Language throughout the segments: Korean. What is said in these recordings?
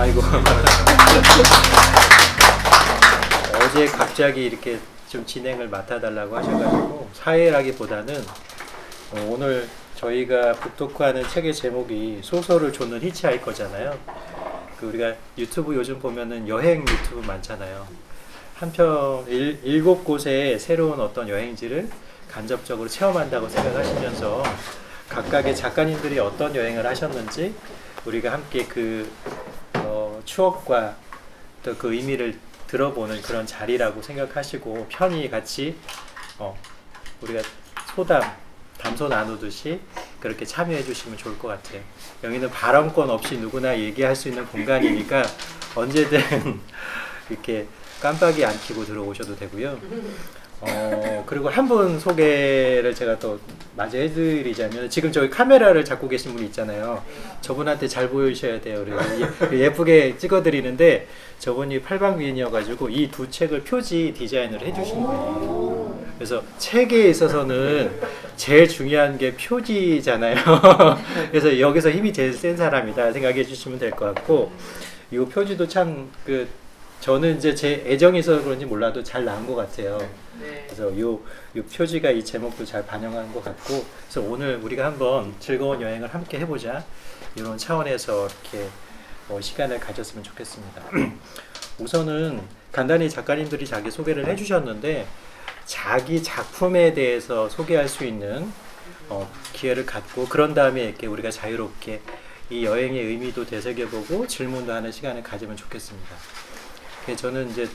아이고. 어제 갑자기 이렇게 좀 진행을 맡아달라고 하셔가지고 사회라기보다는 오늘 저희가 북토크하는 책의 제목이 소설을 쫓는 히치하이커잖아요. 그 우리가 유튜브 요즘 보면은 여행 유튜브 많잖아요. 한편 7곳의 새로운 어떤 여행지를 간접적으로 체험한다고 생각하시면서 각각의 작가님들이 어떤 여행을 하셨는지 우리가 함께 그 추억과 또 그 의미를 들어보는 그런 자리라고 생각하시고 편히 같이 우리가 담소 나누듯이 그렇게 참여해 주시면 좋을 것 같아요. 여기는 발언권 없이 누구나 얘기할 수 있는 공간이니까 언제든 이렇게 깜빡이 안 켜고 들어오셔도 되고요. 그리고 한 분 소개를 제가 또 마저 해드리자면 지금 저기 카메라를 잡고 계신 분이 있잖아요. 저분한테 잘 보여주셔야 돼요. 예쁘게 찍어드리는데 저분이 팔방미인이어가지고 이 두 책을 표지 디자인을 해주신 거예요. 그래서 책에 있어서는 제일 중요한 게 표지잖아요. 그래서 여기서 힘이 제일 센 사람이다 생각해 주시면 될 것 같고 이 표지도 참 저는 이제 제 애정이 있어서 그런지 몰라도 잘 나온 것 같아요. 그래서 요 표지가 이 제목도 잘 반영하는 것 같고 그래서 오늘 우리가 한번 즐거운 여행을 함께 해보자 이런 차원에서 이렇게 시간을 가졌으면 좋겠습니다. 우선은 간단히 작가님들이 자기 소개를 해주셨는데 자기 작품에 대해서 소개할 수 있는 기회를 갖고 그런 다음에 이렇게 우리가 자유롭게 이 여행의 의미도 되새겨보고 질문도 하는 시간을 가지면 좋겠습니다. 저는 이제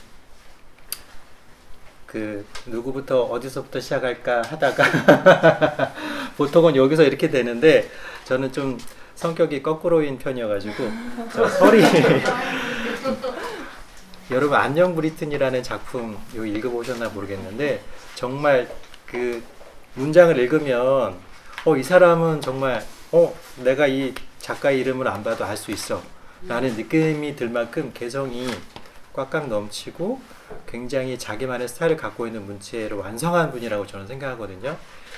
누구부터 어디서부터 시작할까 하다가 보통은 여기서 이렇게 되는데 저는 좀 성격이 거꾸로인 편이어가지고 설이 여러분 안녕 브리튼이라는 작품 이거 읽어보셨나 모르겠는데 정말 그 문장을 읽으면 이 사람은 정말 내가 이 작가의 이름을 안 봐도 알 수 있어 라는 느낌이 들 만큼 개성이 꽉꽉 넘치고 굉장히 자기만의 스타일을 갖고 있는 문체를 완성한 분이라고 저는 생각하거든요.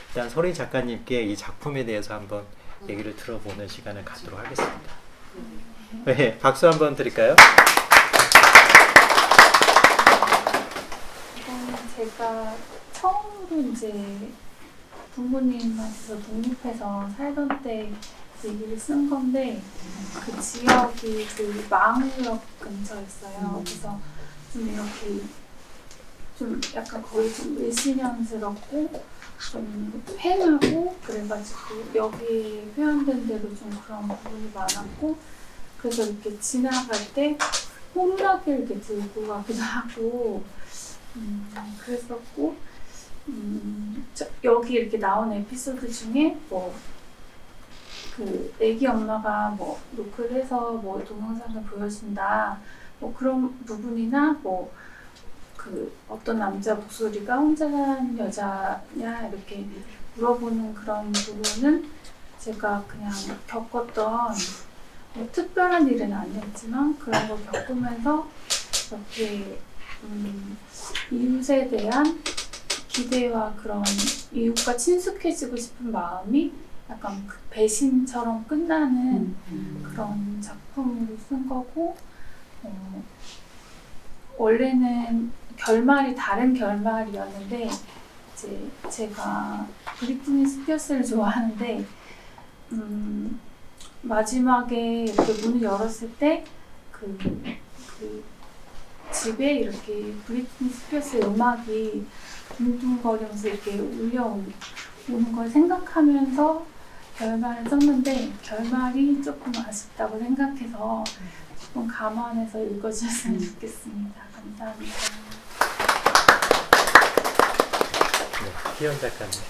일단 설희 작가님께 이 작품에 대해서 한번 얘기를 들어보는 시간을 갖도록 하겠습니다. 네, 박수 한번 드릴까요? 제가 처음으로 이제 부모님한테서 독립해서 살던 때 얘기를 쓴 건데 그 지역이 그 망우역 근처였어요. 그래서 좀 이렇게 좀 약간 거의 좀 외시년스럽고 좀 휑하고 그래가지고 여기에 표현된 대로 좀 그런 부분이 많았고 그래서 이렇게 지나갈 때 호루라기를 이렇게 들고 가기도 하고 그랬었고 여기 이렇게 나온 에피소드 중에 애기 엄마가 노크를 해서 동영상을 보여준다 그런 부분이나 어떤 남자 목소리가 혼자 사는 여자냐 이렇게 물어보는 그런 부분은 제가 그냥 겪었던 특별한 일은 아니었지만 그런 걸 겪으면서 이렇게 이웃에 대한 기대와 그런 이웃과 친숙해지고 싶은 마음이 약간 배신처럼 끝나는 그런 작품으로 쓴 거고 원래는 결말이 다른 결말이었는데 이제 제가 브리트니 스피어스를 좋아하는데 마지막에 이렇게 문을 열었을 때 그 집에 이렇게 브리트니 스피어스의 음악이 둥둥거리면서 이렇게 울려오는 걸 생각하면서 결말을 썼는데 결말이 조금 아쉽다고 생각해서 조금 감안해서 읽어주셨으면 좋겠습니다. 감사합니다. 희연 작가님.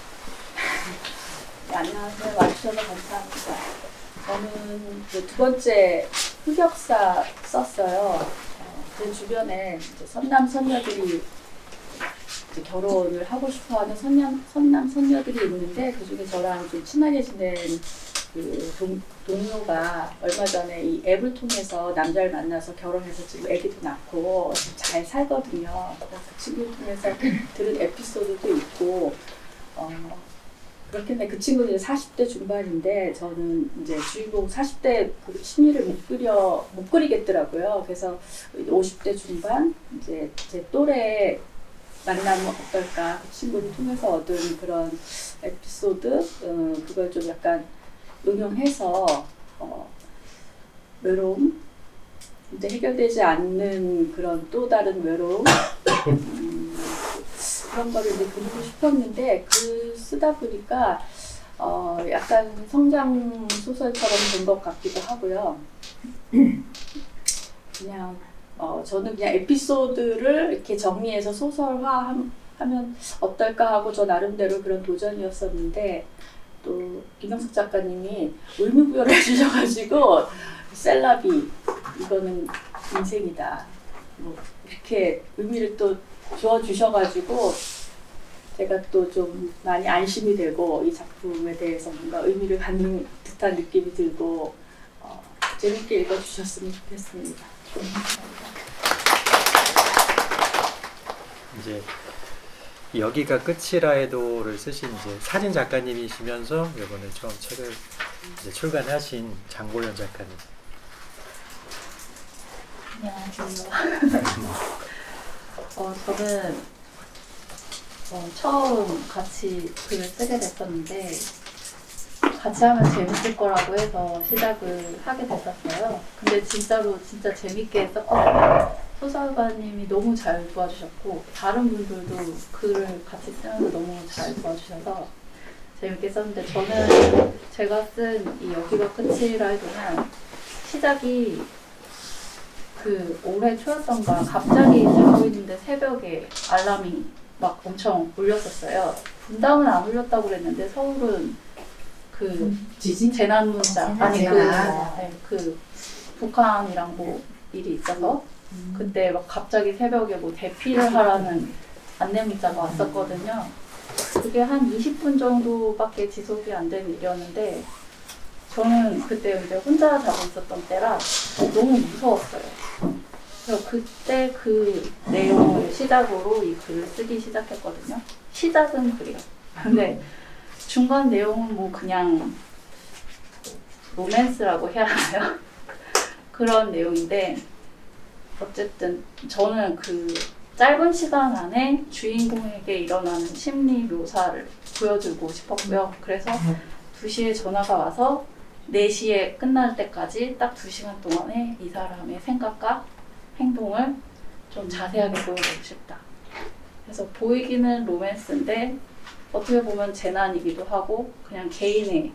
네, 안녕하세요. 와주셔서 감사합니다. 저는 두 번째 흑역사 썼어요. 제 주변에 이제 선남 선녀들이 이제 결혼을 하고 싶어하는 선남 선녀들이 있는데 그 중에 저랑 좀 친하게 지낸 그 동료가 얼마 전에 이 앱을 통해서 남자를 만나서 결혼해서 지금 아기도 낳고 잘 살거든요. 그래서 그 친구를 통해서 들은 에피소드도 있고 그렇겠네. 그 친구는 이제 40대 중반인데 저는 이제 주인공 40대 그 심리를 못 그리겠더라고요. 그래서 50대 중반 이제 제 또래 만나면 어떨까 그 친구를 통해서 얻은 그런 에피소드 그걸 좀 약간 응용해서 외로움 이제 해결되지 않는 그런 또 다른 외로움 그런 거를 이제 그리고 싶었는데 글 쓰다 보니까 약간 성장 소설처럼 된 것 같기도 하고요. 그냥 저는 그냥 에피소드를 이렇게 정리해서 소설화하면 어떨까 하고 저 나름대로 그런 도전이었었는데 또 김영숙 작가님이 의미부여를 해주셔가지고 셀라비 이거는 인생이다 뭐 이렇게 의미를 또 주어주셔가지고 제가 또 좀 많이 안심이 되고 이 작품에 대해서 뭔가 의미를 갖는 듯한 느낌이 들고 재밌게 읽어주셨으면 좋겠습니다. 이제 여기가 끝이라 해도를 쓰신 이제 사진 작가님이시면서 이번에 처음 책을 이제 출간하신 장보연 작가님. 안녕하세요. 저는 처음 같이 글을 쓰게 됐었는데 같이 하면 재밌을 거라고 해서 시작을 하게 됐었어요. 근데 진짜 재밌게 썼거든요. 소설가님이 너무 잘 도와주셨고 다른 분들도 글을 같이 쓰면서 너무 잘 도와주셔서 재밌게 썼는데 저는 제가 쓴 이 여기가 끝이라 해도는 시작이 그 올해 초였던가 갑자기 자고 있는데 새벽에 알람이 막 엄청 울렸었어요. 분당은 안 울렸다고 그랬는데 서울은 그 지진? 재난 문자 아니 재난. 그 북한이랑 뭐 일이 있어서 그때 막 갑자기 새벽에 뭐 대피를 하라는 안내 문자가 왔었거든요. 그게 한 20분 정도밖에 지속이 안 된 일이었는데 저는 그때 이제 혼자 자고 있었던 때라 너무 무서웠어요. 그래서 그때 그 내용을 시작으로 이 글을 쓰기 시작했거든요. 시작은 그래요. 근데 중간 내용은 뭐 그냥 로맨스라고 해야 하나요? 그런 내용인데 어쨌든 저는 그 짧은 시간 안에 주인공에게 일어나는 심리 묘사를 보여주고 싶었고요. 그래서 2시에 전화가 와서 4시에 끝날 때까지 딱 2시간 동안에 이 사람의 생각과 행동을 좀 자세하게 보여주고 싶다. 그래서 보이기는 로맨스인데 어떻게 보면 재난이기도 하고 그냥 개인의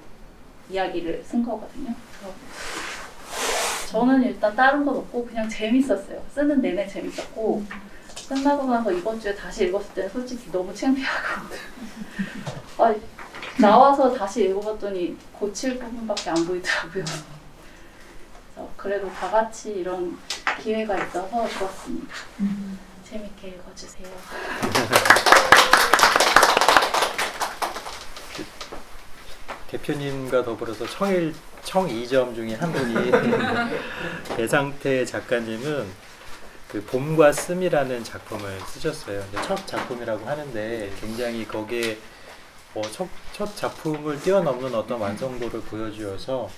이야기를 쓴 거거든요. 저는 일단 다른 건 없고 그냥 재밌었어요. 쓰는 내내 재밌었고 끝나고 나서 이번 주에 다시 읽었을 때는 솔직히 너무 창피하고 나와서 다시 읽어봤더니 고칠 부분밖에 안 보이더라고요. 그래서 그래도 다 같이 이런 기회가 있어서 좋았습니다. 재밌게 읽어주세요. 대표님과 더불어서 청이점 중에 한 분이 배상태 작가님은 그 봄과 씀이라는 작품을 쓰셨어요. 첫 작품이라고 하는데 굉장히 거기에 첫 작품을 뛰어넘는 어떤 완성도를 보여주어서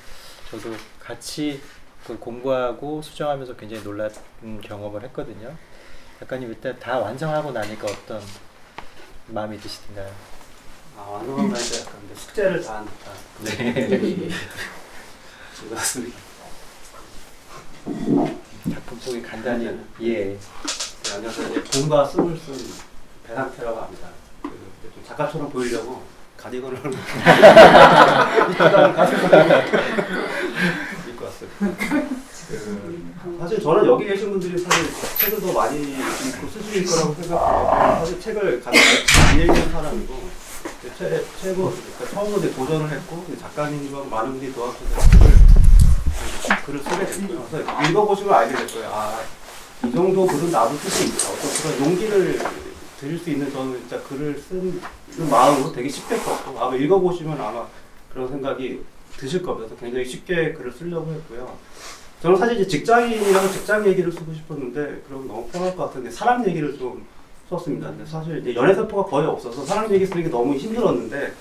저도 같이 그걸 공부하고 수정하면서 굉장히 놀란 경험을 했거든요. 작가님 일단 다 완성하고 나니까 어떤 마음이 드시던가요? 완성하고 나니까 약간 숙제를 다 한 듯한 느낌이 들었습니다. 작품 속에 간단히 예. 안녕하세요. 이제 봄과 씀을 쓴 배상태라고 합니다. 좀 작가처럼 보이려고 가디건을 입고 왔어요. 사실 저는 여기 계신 분들이 사실 책을 더 많이 읽고 쓰실 거라고 생각해요. 사실 책을 가장 많이 읽는 사람이고 최고 처음으로 이제 도전을 했고 작가님과 많은 분들이 도와주셔서 글을 쓰게 됐고요. 그래서 읽어보시면 알게 될 거예요. 이 정도 글은 나도 쓸 수 있다. 어떤 그런 용기를 드릴 수 있는 저는 진짜 글을 쓰는 마음으로 되게 쉽게 썼고 아마 읽어보시면 아마 그런 생각이 드실 겁니다. 그래서 굉장히 쉽게 글을 쓰려고 했고요. 저는 사실 이제 직장인이라고 직장 얘기를 쓰고 싶었는데 그럼 너무 편할 것 같은데 사람 얘기를 좀 썼습니다. 근데 사실 이제 연애 세포가 거의 없어서 사람 얘기 쓰는 게 너무 힘들었는데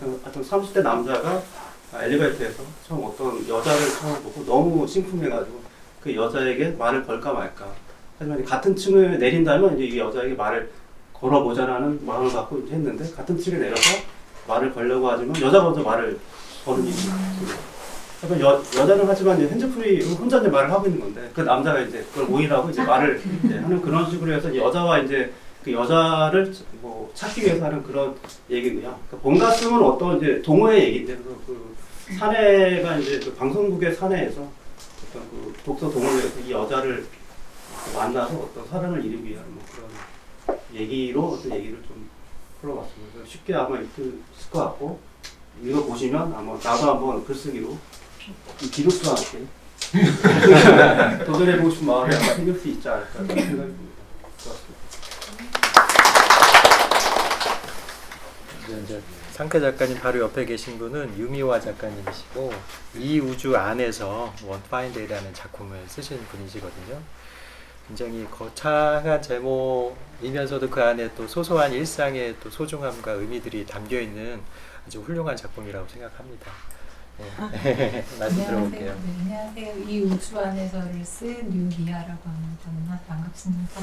하여튼 30대 남자가 엘리베이터에서 처음 어떤 여자를 처음 보고 너무 심쿵해가지고 그 여자에게 말을 걸까 말까. 하지만 같은 층을 내린다면 이제 이 여자에게 말을 걸어보자라는 마음을 갖고 이제 했는데 같은 층에 내려서 말을 걸려고 하지만 여자가 먼저 말을 거는 일이 있습니다. 여자는 하지만 이제 핸즈프리 혼자 이제 말을 하고 있는 건데 그 남자가 이제 그걸 오인하고 이제 말을 이제 하는 그런 식으로 해서 여자와 이제 그 여자를 뭐 찾기 위해서 하는 그런 얘기고요. 그 본가슴은 어떤 이제 동호회 얘기인데 그 사내가 이제 그 방송국의 사내에서 어떤 그 독서 동호회에서 이 여자를 만나서 어떤 사랑을 이루기 위한 뭐 그런 얘기로 어떤 얘기를 좀 풀어봤습니다. 그래서 쉽게 아마 있을 것 같고 이거 보시면 아마 나도 한번 글쓰기로 이 기록과 함께 도전해보고 싶은 마음이 아마 생길 수 있지 않을까 생각이 듭니다. 고맙습니다. 이제 상태 작가님 바로 옆에 계신 분은 유미화 작가님이시고 이 우주 안에서 원파인데이라는 작품을 쓰신 분이시거든요. 굉장히 거창한 제목이면서도 그 안에 또 소소한 일상의 또 소중함과 의미들이 담겨 있는 아주 훌륭한 작품이라고 생각합니다. 네. 말씀 들어볼게요. 네, 안녕하세요. 이 우주 안에서를 쓴 유미아라고 합니다. 만나서 반갑습니다.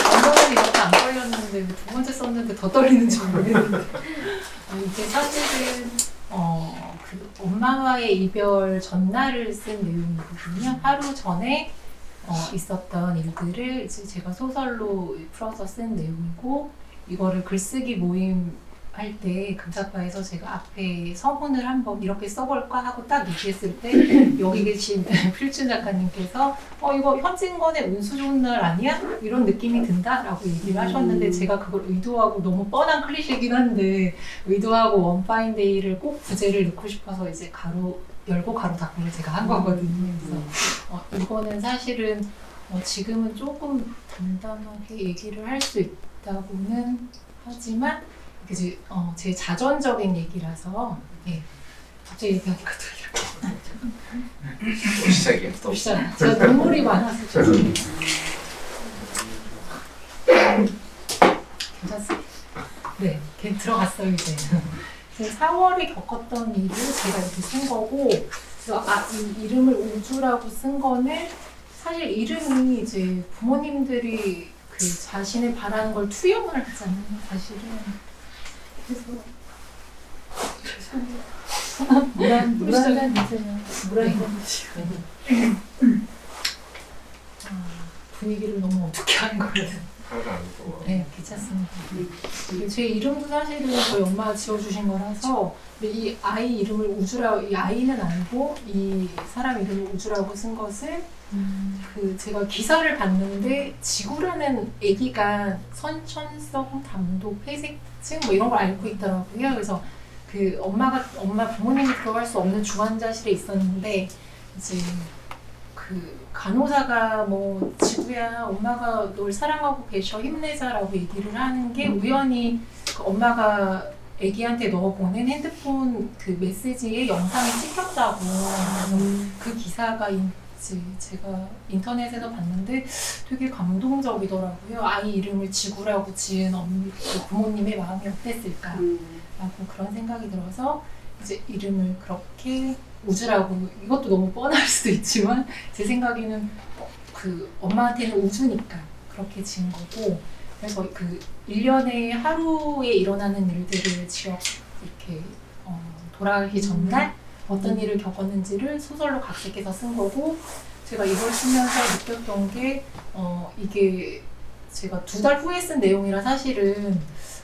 언어는 이렇게 안 떨렸는데 두 번째 썼는데 더 떨리는지 모르겠는데 이게 사실은 그 엄마와의 이별 전날을 쓴 내용이거든요. 하루 전에 있었던 일들을 이제 제가 소설로 풀어서 쓴 내용이고 이거를 글쓰기 모임 할 때 금사빠에서 제가 앞에 서문을 한번 이렇게 써볼까 하고 딱 얘기했을 때 여기 계신 필춘 작가님께서 이거 현진건의 운수 좋은 날 아니야? 이런 느낌이 든다라고 얘기를 하셨는데 제가 그걸 의도하고 너무 뻔한 클리셰긴 한데 의도하고 원파인데이를 꼭 부제를 넣고 싶어서 이제 가로 열고 가로 닫고를 제가 한 거거든요. 그래서 이거는 사실은 지금은 조금 단단하게 얘기를 할 수 있다고는 하지만 이제 제 자전적인 얘기라서 예. 갑자기 얘기하니까 또 이렇게 또 시작이야. 또 시작. 제가 눈물이 많아서 죄송해요. 괜찮습니다. 네, 들어갔어요 이제. 제가 4월에 겪었던 일을 제가 이렇게 쓴 거고, 그래서 이 이름을 우주라고 쓴 거는 사실 이름이 이제 부모님들이 그 자신의 바라는 걸 투영을 하잖아요, 사실은. 그래서 죄송해요. 물 한 잔 드세요. 물 한 잔 드시고. 분위기를 너무 어둡게 하는 거거든. 하나도 안 좋아. 네, 괜찮습니다. 제 이름도 사실은 저희 엄마가 지어주신 거라서 이 아이 이름을 우주라고, 이 아이는 아니고 이 사람 이름을 우주라고 쓴 것은 그 제가 기사를 봤는데 지구라는 아기가 선천성 담도 폐색증 뭐 이런 걸 앓고 있더라고요. 그래서 그 엄마 부모님이 들어갈 수 없는 중환자실에 있었는데 이제 그 간호사가 뭐 지구야 엄마가 널 사랑하고 계셔 힘내자라고 얘기를 하는 게 우연히 그 엄마가 애기한테 넣어보낸 핸드폰 그 메시지에 영상이 찍혔다고. 그 기사가 이제 제가 인터넷에서 봤는데 되게 감동적이더라고요. 아이 이름을 지구라고 지은 그 부모님의 마음이 어땠을까라고 그런 생각이 들어서 이제 이름을 그렇게 우주라고, 이것도 너무 뻔할 수도 있지만 제 생각에는 그 엄마한테는 우주니까 그렇게 지은 거고, 그래서 그 1년에 하루에 일어나는 일들을 지역 이렇게 돌아가기 전날 어떤 일을 겪었는지를 소설로 각색해서 쓴 거고, 제가 이걸 쓰면서 느꼈던 게 이게 제가 2달 후에 쓴 내용이라 사실은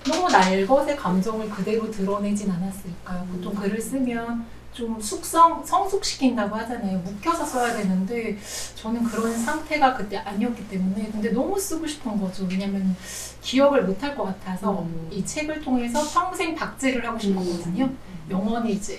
너무 날것의 감정을 그대로 드러내진 않았을까. 보통 글을 쓰면 좀 성숙시킨다고 하잖아요. 묵혀서 써야 되는데 저는 그런 상태가 그때 아니었기 때문에, 근데 너무 쓰고 싶은 거죠. 왜냐면 기억을 못할 것 같아서 이 책을 통해서 평생 박제를 하고 싶었거든요. 영원히 이제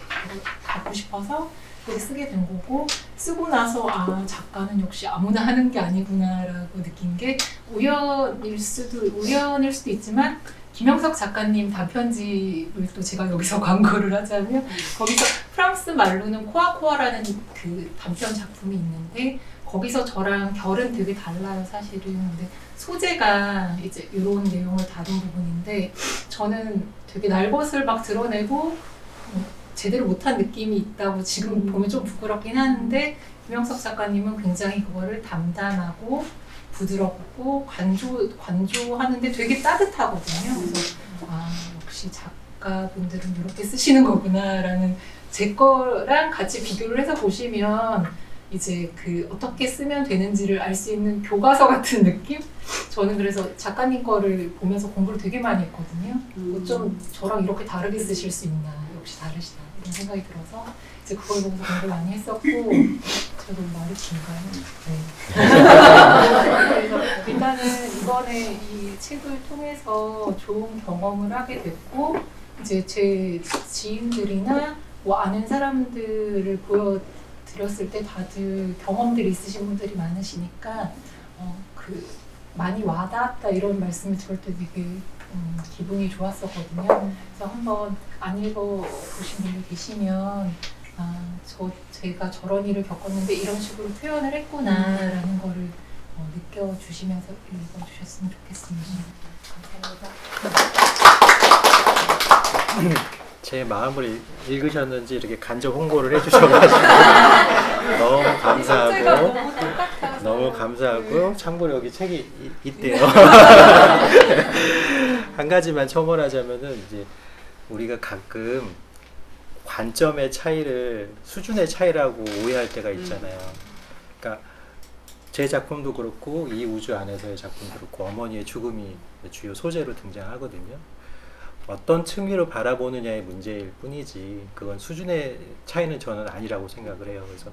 갖고 싶어서 그렇게 쓰게 된 거고, 쓰고 나서 작가는 역시 아무나 하는 게 아니구나라고 느낀 게 우연일 수도 있지만 김영석 작가님 단편집을 또 제가 여기서 광고를 하자면 거기서 프랑스 말로는 코아코아라는 그 단편 작품이 있는데 거기서 저랑 결은 되게 달라요, 사실은. 근데 소재가 이제 이런 내용을 다룬 부분인데 저는 되게 날것을 막 드러내고 제대로 못한 느낌이 있다고 지금 보면 좀 부끄럽긴 하는데 김영석 작가님은 굉장히 그거를 담담하고 부드럽고 관조하는데 되게 따뜻하거든요. 그래서 역시 작가분들은 이렇게 쓰시는 거구나라는 제 거랑 같이 비교를 해서 보시면 이제 그 어떻게 쓰면 되는지를 알 수 있는 교과서 같은 느낌? 저는 그래서 작가님 거를 보면서 공부를 되게 많이 했거든요. 좀 저랑 이렇게 다르게 쓰실 수 있나, 역시 다르시다 이런 생각이 들어서 이제 그걸 보면서 공부를 많이 했었고 저도 말이 긴가요? 네. 그래서 일단은 이번에 이 책을 통해서 좋은 경험을 하게 됐고 이제 제 지인들이나 뭐 아는 사람들을 보여드렸을 때 다들 경험들이 있으신 분들이 많으시니까 그 많이 와닿았다 이런 말씀을 들을 때 되게 기분이 좋았었거든요. 그래서 한번 안 읽어보신 분들 계시면 제가 저런 일을 겪었는데 이런 식으로 표현을 했구나라는 거를 느껴주시면서 읽어주셨으면 좋겠습니다. 감사합니다. 제 마음을 읽으셨는지 이렇게 간접 홍보를 해주셔가지고 너무 감사하고 너무 감사하고 참고로 여기 책이 있대요. 한 가지만 첨언하자면은 이제 우리가 가끔 관점의 차이를 수준의 차이라고 오해할 때가 있잖아요. 그러니까 제 작품도 그렇고 이 우주 안에서의 작품도 그렇고 어머니의 죽음이 주요 소재로 등장하거든요. 어떤 측면으로 바라보느냐의 문제일 뿐이지 그건 수준의 차이는 저는 아니라고 생각을 해요. 그래서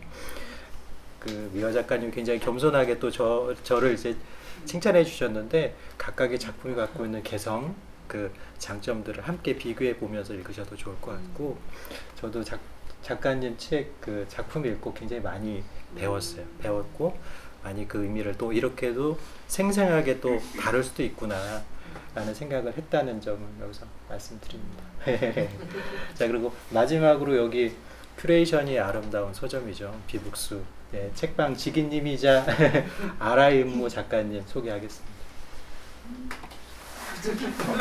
그 미화 작가님 굉장히 겸손하게 또 저를 이제 칭찬해 주셨는데 각각의 작품이 갖고 있는 개성, 그 장점들을 함께 비교해 보면서 읽으셔도 좋을 것 같고 저도 작가님 책 그 작품 읽고 굉장히 많이 배웠고 많이 그 의미를 또 이렇게도 생생하게 또 다룰 수도 있구나 라는 생각을 했다는 점을 여기서 말씀드립니다. 자, 그리고 마지막으로 여기 큐레이션이 아름다운 서점이죠. 비북스 책방 직인님이자 아라이 음모 작가님 소개하겠습니다.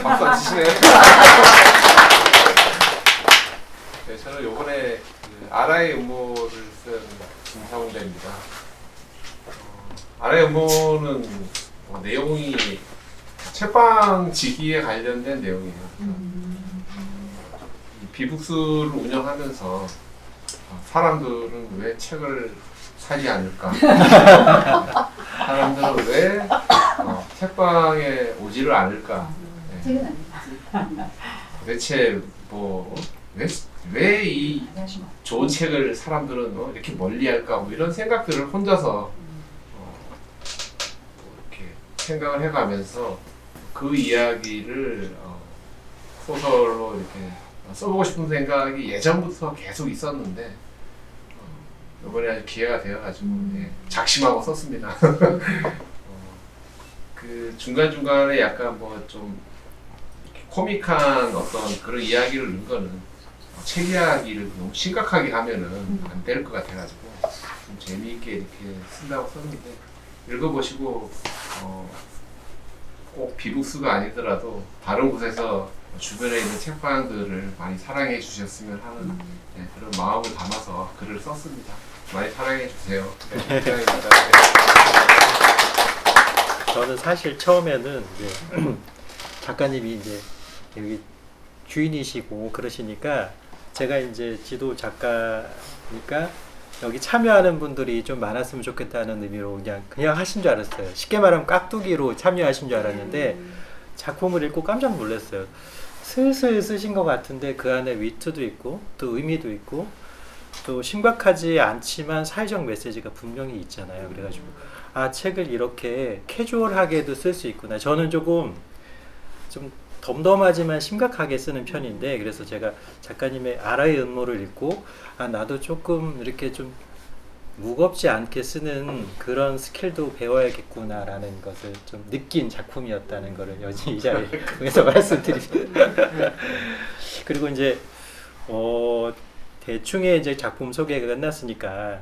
박수 안 치시네. 네, 저는 요번에 그 아라의 음모를 쓴 김상훈대입니다. 아라의 음모는 내용이 책방 지기에 관련된 내용이에요. 이 비북스를 운영하면서 사람들은 왜 책을 사지 않을까? 사람들은 왜 책방에 오지를 않을까? 네. 도대체 뭐 왜 이 좋은 책을 사람들은 이렇게 멀리할까? 뭐 이런 생각들을 혼자서 이렇게 생각을 해가면서 그 이야기를 소설로 이렇게 써보고 싶은 생각이 예전부터 계속 있었는데 이번에 아주 기회가 되어가지고 작심하고 썼습니다. 그 중간중간에 약간 뭐 좀 코믹한 어떤 그런 이야기를 넣은 거는 책 이야기를 너무 심각하게 하면은 안 될 것 같아가지고 좀 재미있게 이렇게 쓴다고 썼는데 읽어보시고 꼭 비북스가 아니더라도 다른 곳에서 주변에 있는 책방들을 많이 사랑해 주셨으면 하는 그런 마음을 담아서 글을 썼습니다. 많이 사랑해 주세요. 네, 감사합니다. 저는 사실 처음에는 이제 작가님이 이제 여기 주인이시고 그러시니까 제가 이제 지도 작가니까 여기 참여하는 분들이 좀 많았으면 좋겠다는 의미로 그냥 하신 줄 알았어요. 쉽게 말하면 깍두기로 참여하신 줄 알았는데 작품을 읽고 깜짝 놀랐어요. 슬슬 쓰신 것 같은데 그 안에 위트도 있고 또 의미도 있고 또 심각하지 않지만 사회적 메시지가 분명히 있잖아요. 그래가지고 책을 이렇게 캐주얼하게도 쓸 수 있구나. 저는 조금 좀 덤덤하지만 심각하게 쓰는 편인데 그래서 제가 작가님의 아라의 음모를 읽고 나도 조금 이렇게 좀 무겁지 않게 쓰는 그런 스킬도 배워야겠구나 라는 것을 좀 느낀 작품이었다는 것을 여지 이 자리에 통해서 말씀드립니다. 그리고 이제 대충의 이제 작품 소개가 끝났으니까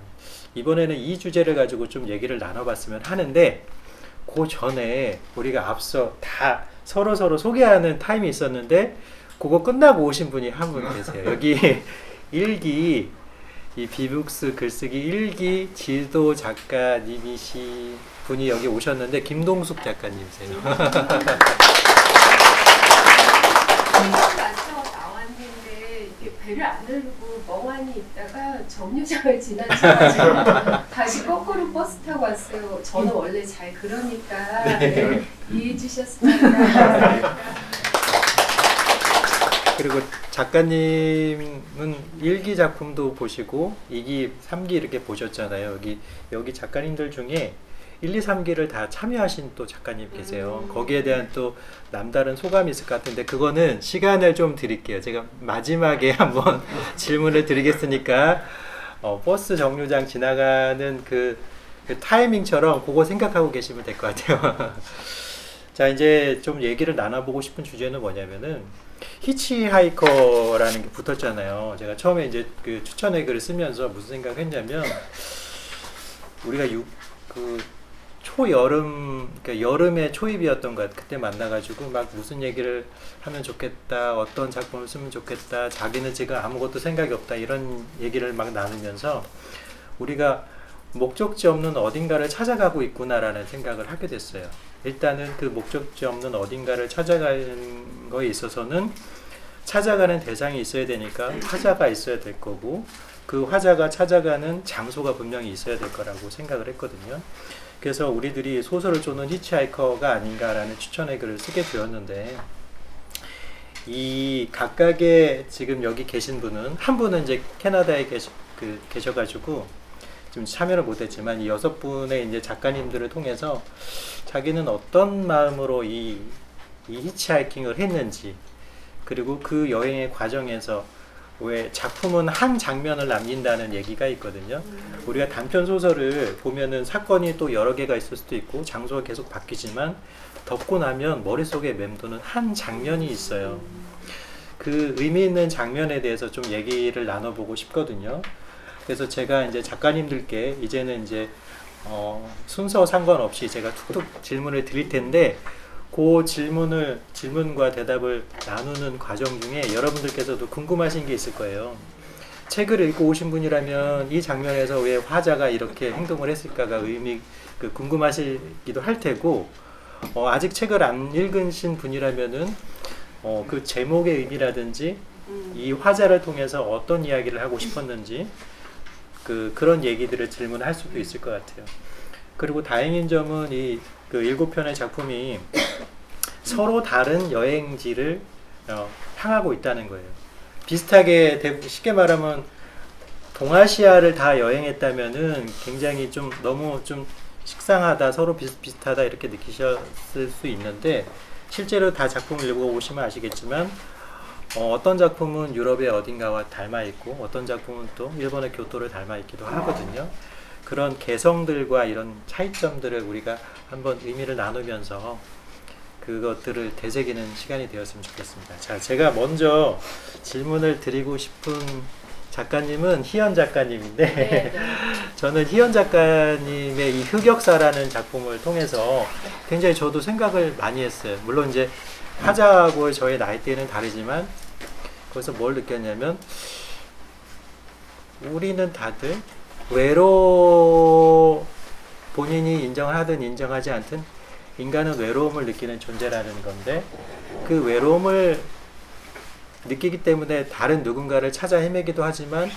이번에는 이 주제를 가지고 좀 얘기를 나눠봤으면 하는데 그 전에 우리가 앞서 다 서로 소개하는 타임이 있었는데 그거 끝나고 오신 분이 한 분 계세요. 여기 일기 이 비북스 글쓰기 일기 지도 작가님이시 분이 여기 오셨는데 김동숙 작가님이세요. 맞춰 나왔는데 이게 배를 안 누르고 멍하니 있다가 정류장을 지나쳐가지고 다시 거꾸로 버스 타고 왔어요. 저는 원래 잘 그러니까 네, 이해해 주셨으면 감사합니다. 그리고 작가님은 1기 작품도 보시고 2기, 3기 이렇게 보셨잖아요. 여기 작가님들 중에 1, 2, 3기를 다 참여하신 또 작가님 계세요. 거기에 대한 또 남다른 소감이 있을 것 같은데 그거는 시간을 좀 드릴게요. 제가 마지막에 한번 질문을 드리겠으니까 버스 정류장 지나가는 그 타이밍처럼 그거 생각하고 계시면 될 것 같아요. 자, 이제 좀 얘기를 나눠보고 싶은 주제는 뭐냐면은 히치하이커라는 게 붙었잖아요. 제가 처음에 이제 그 추천의 글을 쓰면서 무슨 생각을 했냐면 우리가 초여름, 그러니까 여름에 초입이었던 것 같아요. 그때 만나가지고 막 무슨 얘기를 하면 좋겠다, 어떤 작품을 쓰면 좋겠다, 자기는 지금 아무것도 생각이 없다 이런 얘기를 막 나누면서 우리가 목적지 없는 어딘가를 찾아가고 있구나라는 생각을 하게 됐어요. 일단은 그 목적지 없는 어딘가를 찾아가는 거에 있어서는 찾아가는 대상이 있어야 되니까 화자가 있어야 될 거고 그 화자가 찾아가는 장소가 분명히 있어야 될 거라고 생각을 했거든요. 그래서 우리들이 소설을 쫓는 히치하이커가 아닌가라는 추천의 글을 쓰게 되었는데 이 각각의 지금 여기 계신 분은 한 분은 이제 캐나다에 계셔가지고 좀 참여를 못했지만 이 6분의 이제 작가님들을 통해서 자기는 어떤 마음으로 이 히치하이킹을 했는지 그리고 그 여행의 과정에서 왜 작품은 한 장면을 남긴다는 얘기가 있거든요. 우리가 단편 소설을 보면은 사건이 또 여러 개가 있을 수도 있고 장소가 계속 바뀌지만 덮고 나면 머릿속에 맴도는 한 장면이 있어요. 그 의미 있는 장면에 대해서 좀 얘기를 나눠보고 싶거든요. 그래서 제가 이제 작가님들께 이제는 이제 순서 상관없이 제가 툭툭 질문을 드릴 텐데 그 질문과 대답을 나누는 과정 중에 여러분들께서도 궁금하신 게 있을 거예요. 책을 읽고 오신 분이라면 이 장면에서 왜 화자가 이렇게 행동을 했을까가 궁금하시기도 할 테고 아직 책을 안 읽으신 분이라면은 그 제목의 의미라든지 이 화자를 통해서 어떤 이야기를 하고 싶었는지 그런 얘기들을 질문할 수도 있을 것 같아요. 그리고 다행인 점은 이 7편의 작품이 서로 다른 여행지를 향하고 있다는 거예요. 비슷하게 쉽게 말하면 동아시아를 다 여행했다면은 굉장히 좀 너무 좀 식상하다, 서로 비슷비슷하다 이렇게 느끼셨을 수 있는데 실제로 다 작품을 읽어보시면 아시겠지만 어떤 작품은 유럽의 어딘가와 닮아 있고 어떤 작품은 또 일본의 교토를 닮아 있기도 하거든요. 그런 개성들과 이런 차이점들을 우리가 한번 의미를 나누면서 그것들을 되새기는 시간이 되었으면 좋겠습니다. 자, 제가 먼저 질문을 드리고 싶은 작가님은 희연 작가님인데 네. 저는 희연 작가님의 이 흑역사라는 작품을 통해서 굉장히 저도 생각을 많이 했어요. 물론 이제 화자하고 저의 나이대는 다르지만 거기서 뭘 느꼈냐면 우리는 다들 본인이 인정하든 인정하지 않든 인간은 외로움을 느끼는 존재라는 건데 그 외로움을 느끼기 때문에 다른 누군가를 찾아 헤매기도 하지만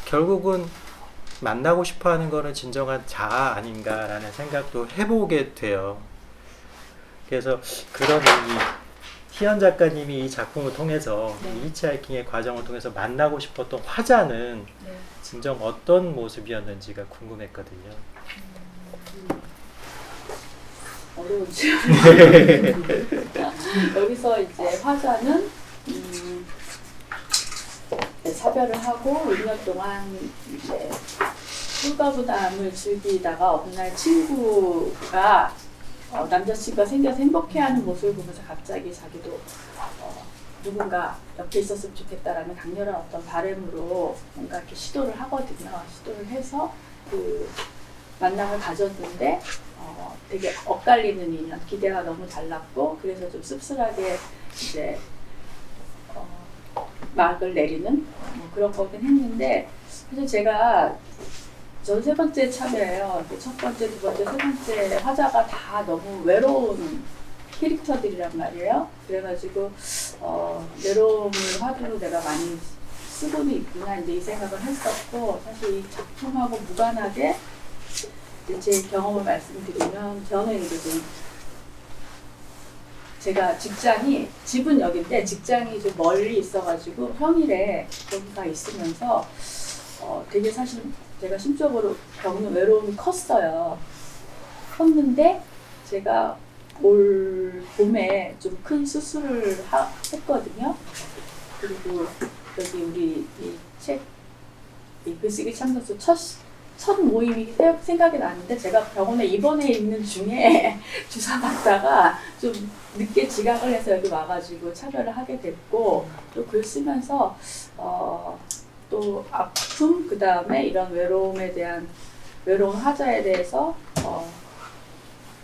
결국은 만나고 싶어하는 거는 진정한 자아 아닌가라는 생각도 해보게 돼요. 그래서 그런 의미, 희연 작가님이 이 작품을 통해서 이 히치하이킹의 과정을 통해서 만나고 싶었던 화자는 진정 어떤 모습이었는지가 궁금했거든요. 어려운 질문. 여기서 이제 화자는 사별을 하고 6년 동안 이제 홀가분함을 즐기다가 어느 날 친구가 남자친구가 생겨서 행복해하는 모습을 보면서 갑자기 자기도 누군가 옆에 있었으면 좋겠다라는 강렬한 어떤 바람으로 뭔가 이렇게 시도를 하거든요. 시도를 해서 그 만남을 가졌는데 되게 엇갈리는 인연, 기대가 너무 달랐고 그래서 좀 씁쓸하게 이제 막을 내리는 그런 거긴 했는데 사실 제가 전 세 번째 참여예요. 첫 번째, 두 번째, 세 번째 화자가 다 너무 외로운 캐릭터들이란 말이에요. 그래가지고 외로움을 화두로 내가 많이 쓰고는 있구나 이제 이 생각을 했었고 사실 이 작품하고 무관하게 제 경험을 말씀드리면 저는 이제 좀 제가 직장이 집은 여기인데 직장이 좀 멀리 있어가지고 평일에 거기가 있으면서 되게 사실 제가 심적으로 겪는 외로움이 컸어요. 컸는데 제가 올 봄에 좀 큰 수술을 했거든요. 그리고 여기 우리 이 글쓰기 참선수 첫 모임이 생각이 나는데 제가 병원에 입원해 있는 중에 주사 맞다가 좀 늦게 지각을 해서 여기 와가지고 참여를 하게 됐고 또 글 쓰면서 또 아픔 그 다음에 이런 외로움에 대한 외로운 화자에 대해서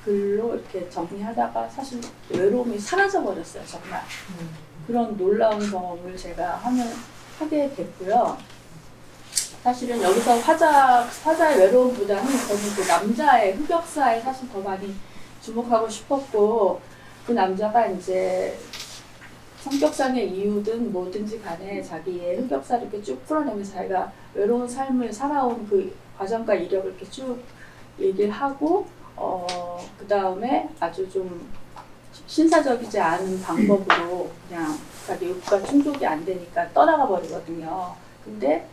글로 이렇게 정리하다가 사실 외로움이 사라져 버렸어요 정말. 그런 놀라운 경험을 제가 하게 됐고요. 사실은 여기서 화자의 외로움보다는 저는 그 남자의 흑역사에 사실 더 많이 주목하고 싶었고 그 남자가 이제 성격상의 이유든 뭐든지 간에 자기의 흑역사를 이렇게 쭉 풀어내면서 자기가 외로운 삶을 살아온 그 과정과 이력을 이렇게 쭉 얘기를 하고 그 다음에 아주 좀 신사적이지 않은 방법으로 그냥 자기 욕과 충족이 안 되니까 떠나가 버리거든요. 근데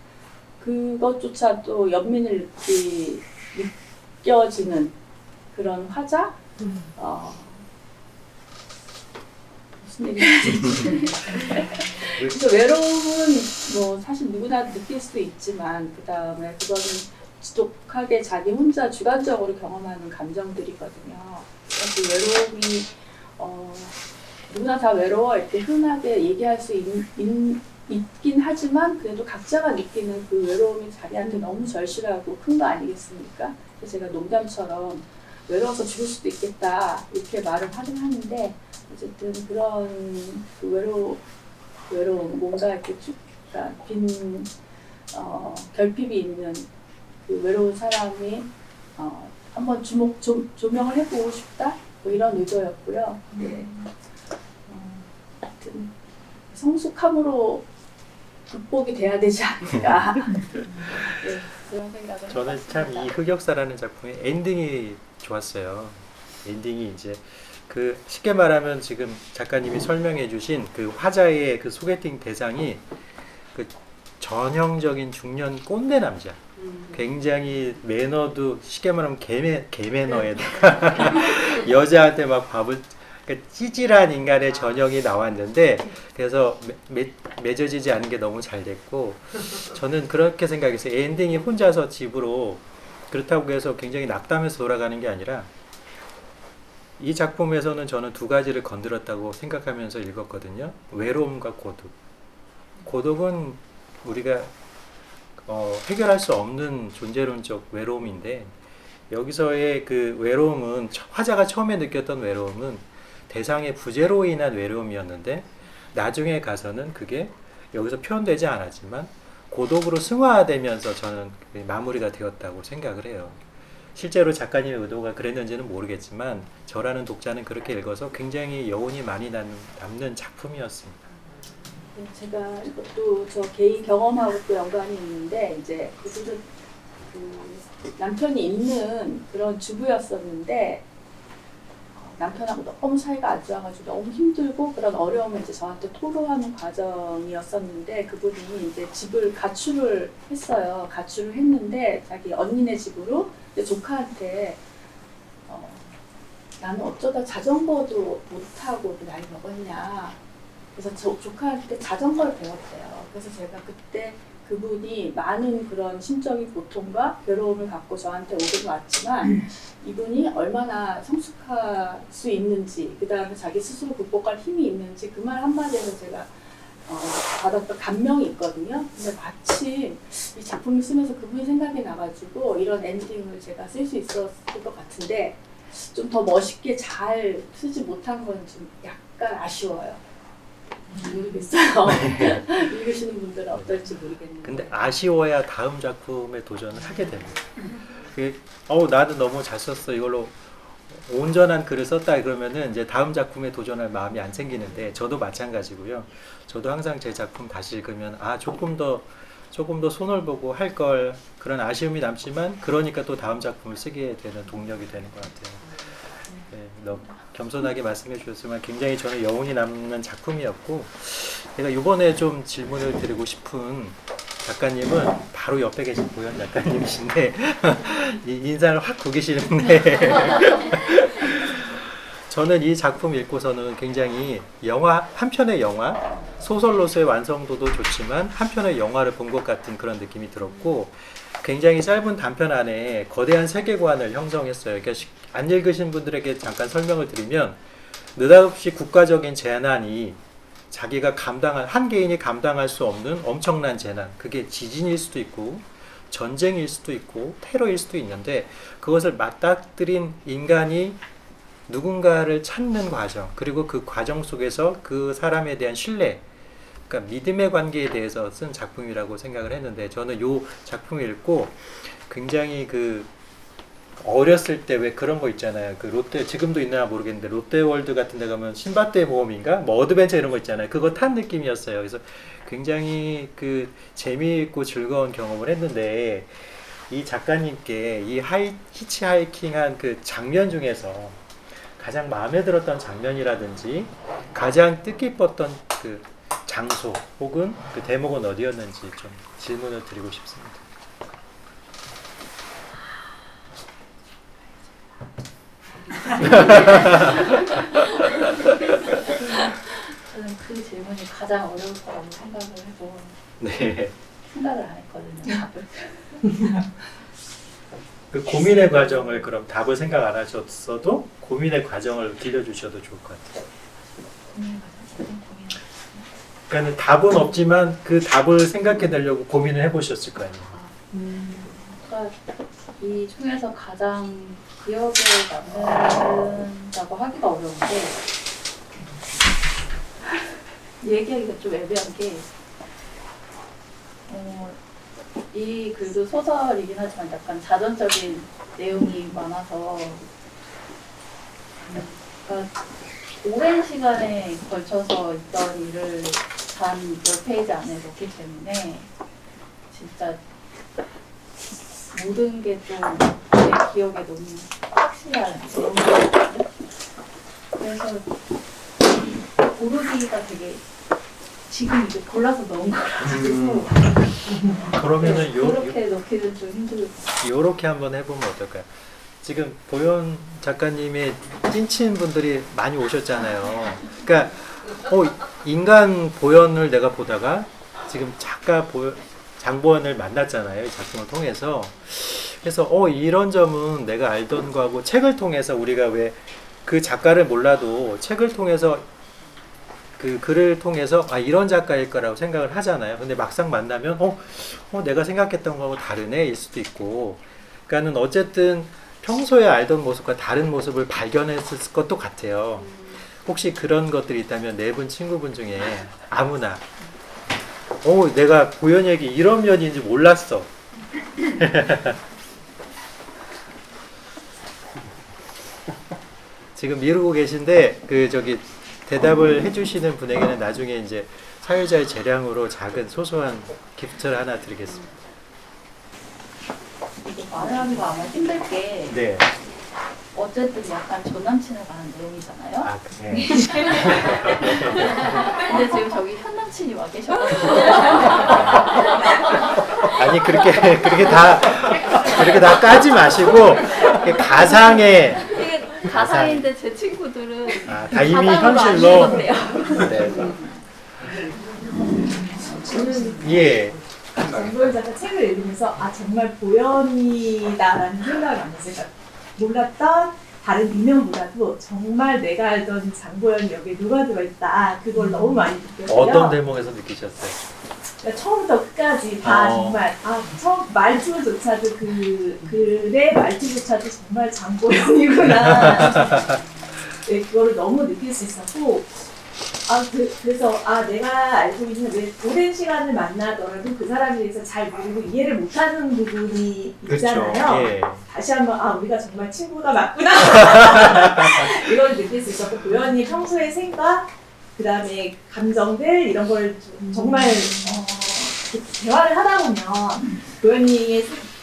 그것조차 또 연민을 느껴지는 그런 화자? 무슨 얘기인지. 그래서 외로움은 뭐 사실 누구나 느낄 수도 있지만 그 다음에 그거는 지독하게 자기 혼자 주관적으로 경험하는 감정들이거든요. 그 외로움이 누구나 다 외로워 이렇게 흔하게 얘기할 수 있긴 하지만 그래도 각자가 느끼는 그 외로움이 자기한테 너무 절실하고 큰 거 아니겠습니까? 그래서 제가 농담처럼 외로워서 죽을 수도 있겠다 이렇게 말을 하긴 하는데 어쨌든 그런 그 외로움 뭔가 이렇게 쭉 그러니까 빈 결핍이 있는 그 외로운 사람이 한번 조명을 해보고 싶다 뭐 이런 의도였고요. 네. 하여튼 성숙함으로 극복이 돼야 되지 않을까. 네, 그런 생각을 저는 참 이 흑역사라는 작품의 엔딩이 좋았어요. 엔딩이 이제 그 쉽게 말하면 지금 작가님이 설명해주신 그 화자의 그 소개팅 대상이 그 전형적인 중년 꼰대 남자. 굉장히 매너도 쉽게 말하면 개매너에다가 여자한테 막 밥을 그러니까 찌질한 인간의 전형이 나왔는데 그래서 맺어지지 않은 게 너무 잘 됐고 저는 그렇게 생각했어요. 엔딩이 혼자서 집으로 그렇다고 해서 굉장히 낙담해서 돌아가는 게 아니라 이 작품에서는 저는 두 가지를 건드렸다고 생각하면서 읽었거든요. 외로움과 고독. 고독은 우리가 해결할 수 없는 존재론적 외로움인데 여기서의 그 외로움은 화자가 처음에 느꼈던 외로움은 대상의 부재로 인한 외로움이었는데 나중에 가서는 그게 여기서 표현되지 않았지만 고독으로 승화되면서 저는 마무리가 되었다고 생각을 해요. 실제로 작가님의 의도가 그랬는지는 모르겠지만 저라는 독자는 그렇게 읽어서 굉장히 여운이 많이 남는 작품이었습니다. 네, 제가 이것도 저 개인 경험하고 또 연관이 있는데 이제 그들은 그 남편이 있는 그런 주부였었는데 남편하고 너무 사이가 안 좋아가지고 너무 힘들고 그런 어려움을 이제 저한테 토로하는 과정이었었는데 그분이 이제 집을 가출을 했어요. 가출을 했는데 자기 언니네 집으로 이제 조카한테 나는 어쩌다 자전거도 못 타고 나이 먹었냐. 그래서 조카한테 자전거를 배웠대요. 그래서 제가 그때 그분이 많은 그런 심적인 고통과 괴로움을 갖고 저한테 오긴 왔지만 이분이 얼마나 성숙할 수 있는지 그 다음에 자기 스스로 극복할 힘이 있는지 그 말 한마디에서 제가 받았던 감명이 있거든요. 근데 마침 이 작품을 쓰면서 그분이 생각이 나가지고 이런 엔딩을 제가 쓸 수 있었을 것 같은데 좀 더 멋있게 잘 쓰지 못한 건 좀 약간 아쉬워요. 모르겠어요. 읽으시는 분들은 어떨지 모르겠는데. 근데 아쉬워야 다음 작품에 도전을 하게 됩니다. 나는 너무 잘 썼어. 이걸로 온전한 글을 썼다 그러면은 이제 다음 작품에 도전할 마음이 안 생기는데 저도 마찬가지고요. 저도 항상 제 작품 다시 읽으면 조금 더 손을 보고 할 걸 그런 아쉬움이 남지만 그러니까 또 다음 작품을 쓰게 되는 동력이 되는 것 같아요. 네, 너무 겸손하게 말씀해 주셨지만 굉장히 저는 여운이 남는 작품이었고 제가 이번에 좀 질문을 드리고 싶은 작가님은 바로 옆에 계신 보현 작가님이신데 인상을 확 구기시는데 저는 이 작품 읽고서는 굉장히 한 편의 영화 소설로서의 완성도도 좋지만 한 편의 영화를 본 것 같은 그런 느낌이 들었고 굉장히 짧은 단편 안에 거대한 세계관을 형성했어요. 그러니까 안 읽으신 분들에게 잠깐 설명을 드리면 느닷없이 국가적인 재난이 자기가 한 개인이 감당할 수 없는 엄청난 재난, 그게 지진일 수도 있고 전쟁일 수도 있고 테러일 수도 있는데 그것을 맞닥뜨린 인간이 누군가를 찾는 과정, 그리고 그 과정 속에서 그 사람에 대한 신뢰, 그러니까 믿음의 관계에 대해서 쓴 작품이라고 생각을 했는데 저는 이 작품을 읽고 굉장히 어렸을 때 왜 그런 거 있잖아요. 롯데 지금도 있나 모르겠는데 롯데월드 같은 데 가면 신밧드의 모험인가 뭐 어드벤처 이런 거 있잖아요. 그거 탄 느낌이었어요. 그래서 굉장히 재미있고 즐거운 경험을 했는데 이 작가님께 이 히치하이킹한 장면 중에서 가장 마음에 들었던 장면이라든지 가장 뜻깊었던 장소 혹은 대목은 어디였는지 좀 질문을 드리고 싶습니다. 저는 그 질문이 가장 어려울 거라고 생각을 해서 네. 생각을 안 했거든요. 답을. 고민의 과정을 그럼 답을 생각 안 하셨어도 고민의 과정을 들려주셔도 좋을 것 같아요. 그러니까 답은 없지만 그 답을 생각해내려고 고민을 해보셨을 거 아니에요. 그러니까 이 중에서 가장 기억에 남는다고 하기가 어려운데 얘기하기가 좀 애매한 게 이 글도 소설이긴 하지만 약간 자전적인 내용이 많아서 그러니까 오랜 시간에 걸쳐서 있던 일을 단 몇 페이지 안에 넣기 때문에 진짜 모든 게 좀 내 기억에 너무 확실한 내용이거든요. 그래서 고르기가 되게 지금 이제 골라서 넣은 거라서 그러면은 그렇게 넣기는 좀 힘들고 요렇게 한번 해보면 어떨까요? 지금 보현 작가님의 찐친 분들이 많이 오셨잖아요. 그러니까 인간 보현을 내가 보다가 지금 작가 장보현을 만났잖아요. 이 작품을 통해서. 그래서 이런 점은 내가 알던 거하고 책을 통해서 우리가 왜 그 작가를 몰라도 책을 통해서 그 글을 통해서 이런 작가일 거라고 생각을 하잖아요. 근데 막상 만나면 내가 생각했던 거하고 다르네 일 수도 있고. 그러니까는 어쨌든 평소에 알던 모습과 다른 모습을 발견했을 것도 같아요. 혹시 그런 것들이 있다면 네 분 친구분 중에 아무나 내가 보현에게 이런 면인지 몰랐어. 지금 미루고 계신데 대답을 해주시는 분에게는 나중에 이제 사회자의 재량으로 작은 소소한 기프트를 하나 드리겠습니다. 이게 말하기가 아마 힘들 게 네. 어쨌든 약간 전 남친에 관한 내용이잖아요. 네. 근데 지금 저기 현 남친이 와 계셔가지고 아니 그렇게 다 까지 마시고 가상의 이게 가상인데 제 친구들은 다 이미 가상으로 현실로. 안 읽었대요. 네. 저는 예. 정보현 작가 책을 읽으면서 정말 보현이다라는 생각이 안 났어요. 그러니까 몰랐던 다른 인명보다도 정말 내가 알던 장보연 역에 누가 들어있다 그걸 너무 많이 느꼈어요. 어떤 대목에서 느끼셨어요? 그러니까 처음부터 끝까지 다 정말 처음 말투조차도 글의 말투조차도 정말 장보연이구나. 네, 그거를 너무 느낄 수 있었고 그래서 내가 알고 있는 왜 오랜 시간을 만나더라도 그 사람에 대해서 잘 모르고 이해를 못하는 부분이 있잖아요. 그렇죠. 예. 다시 한번 우리가 정말 친구가 맞구나 이걸 느낄 수 있었고 도연이 평소의 생각 그 다음에 감정들 이런 걸 정말 대화를 하다 보면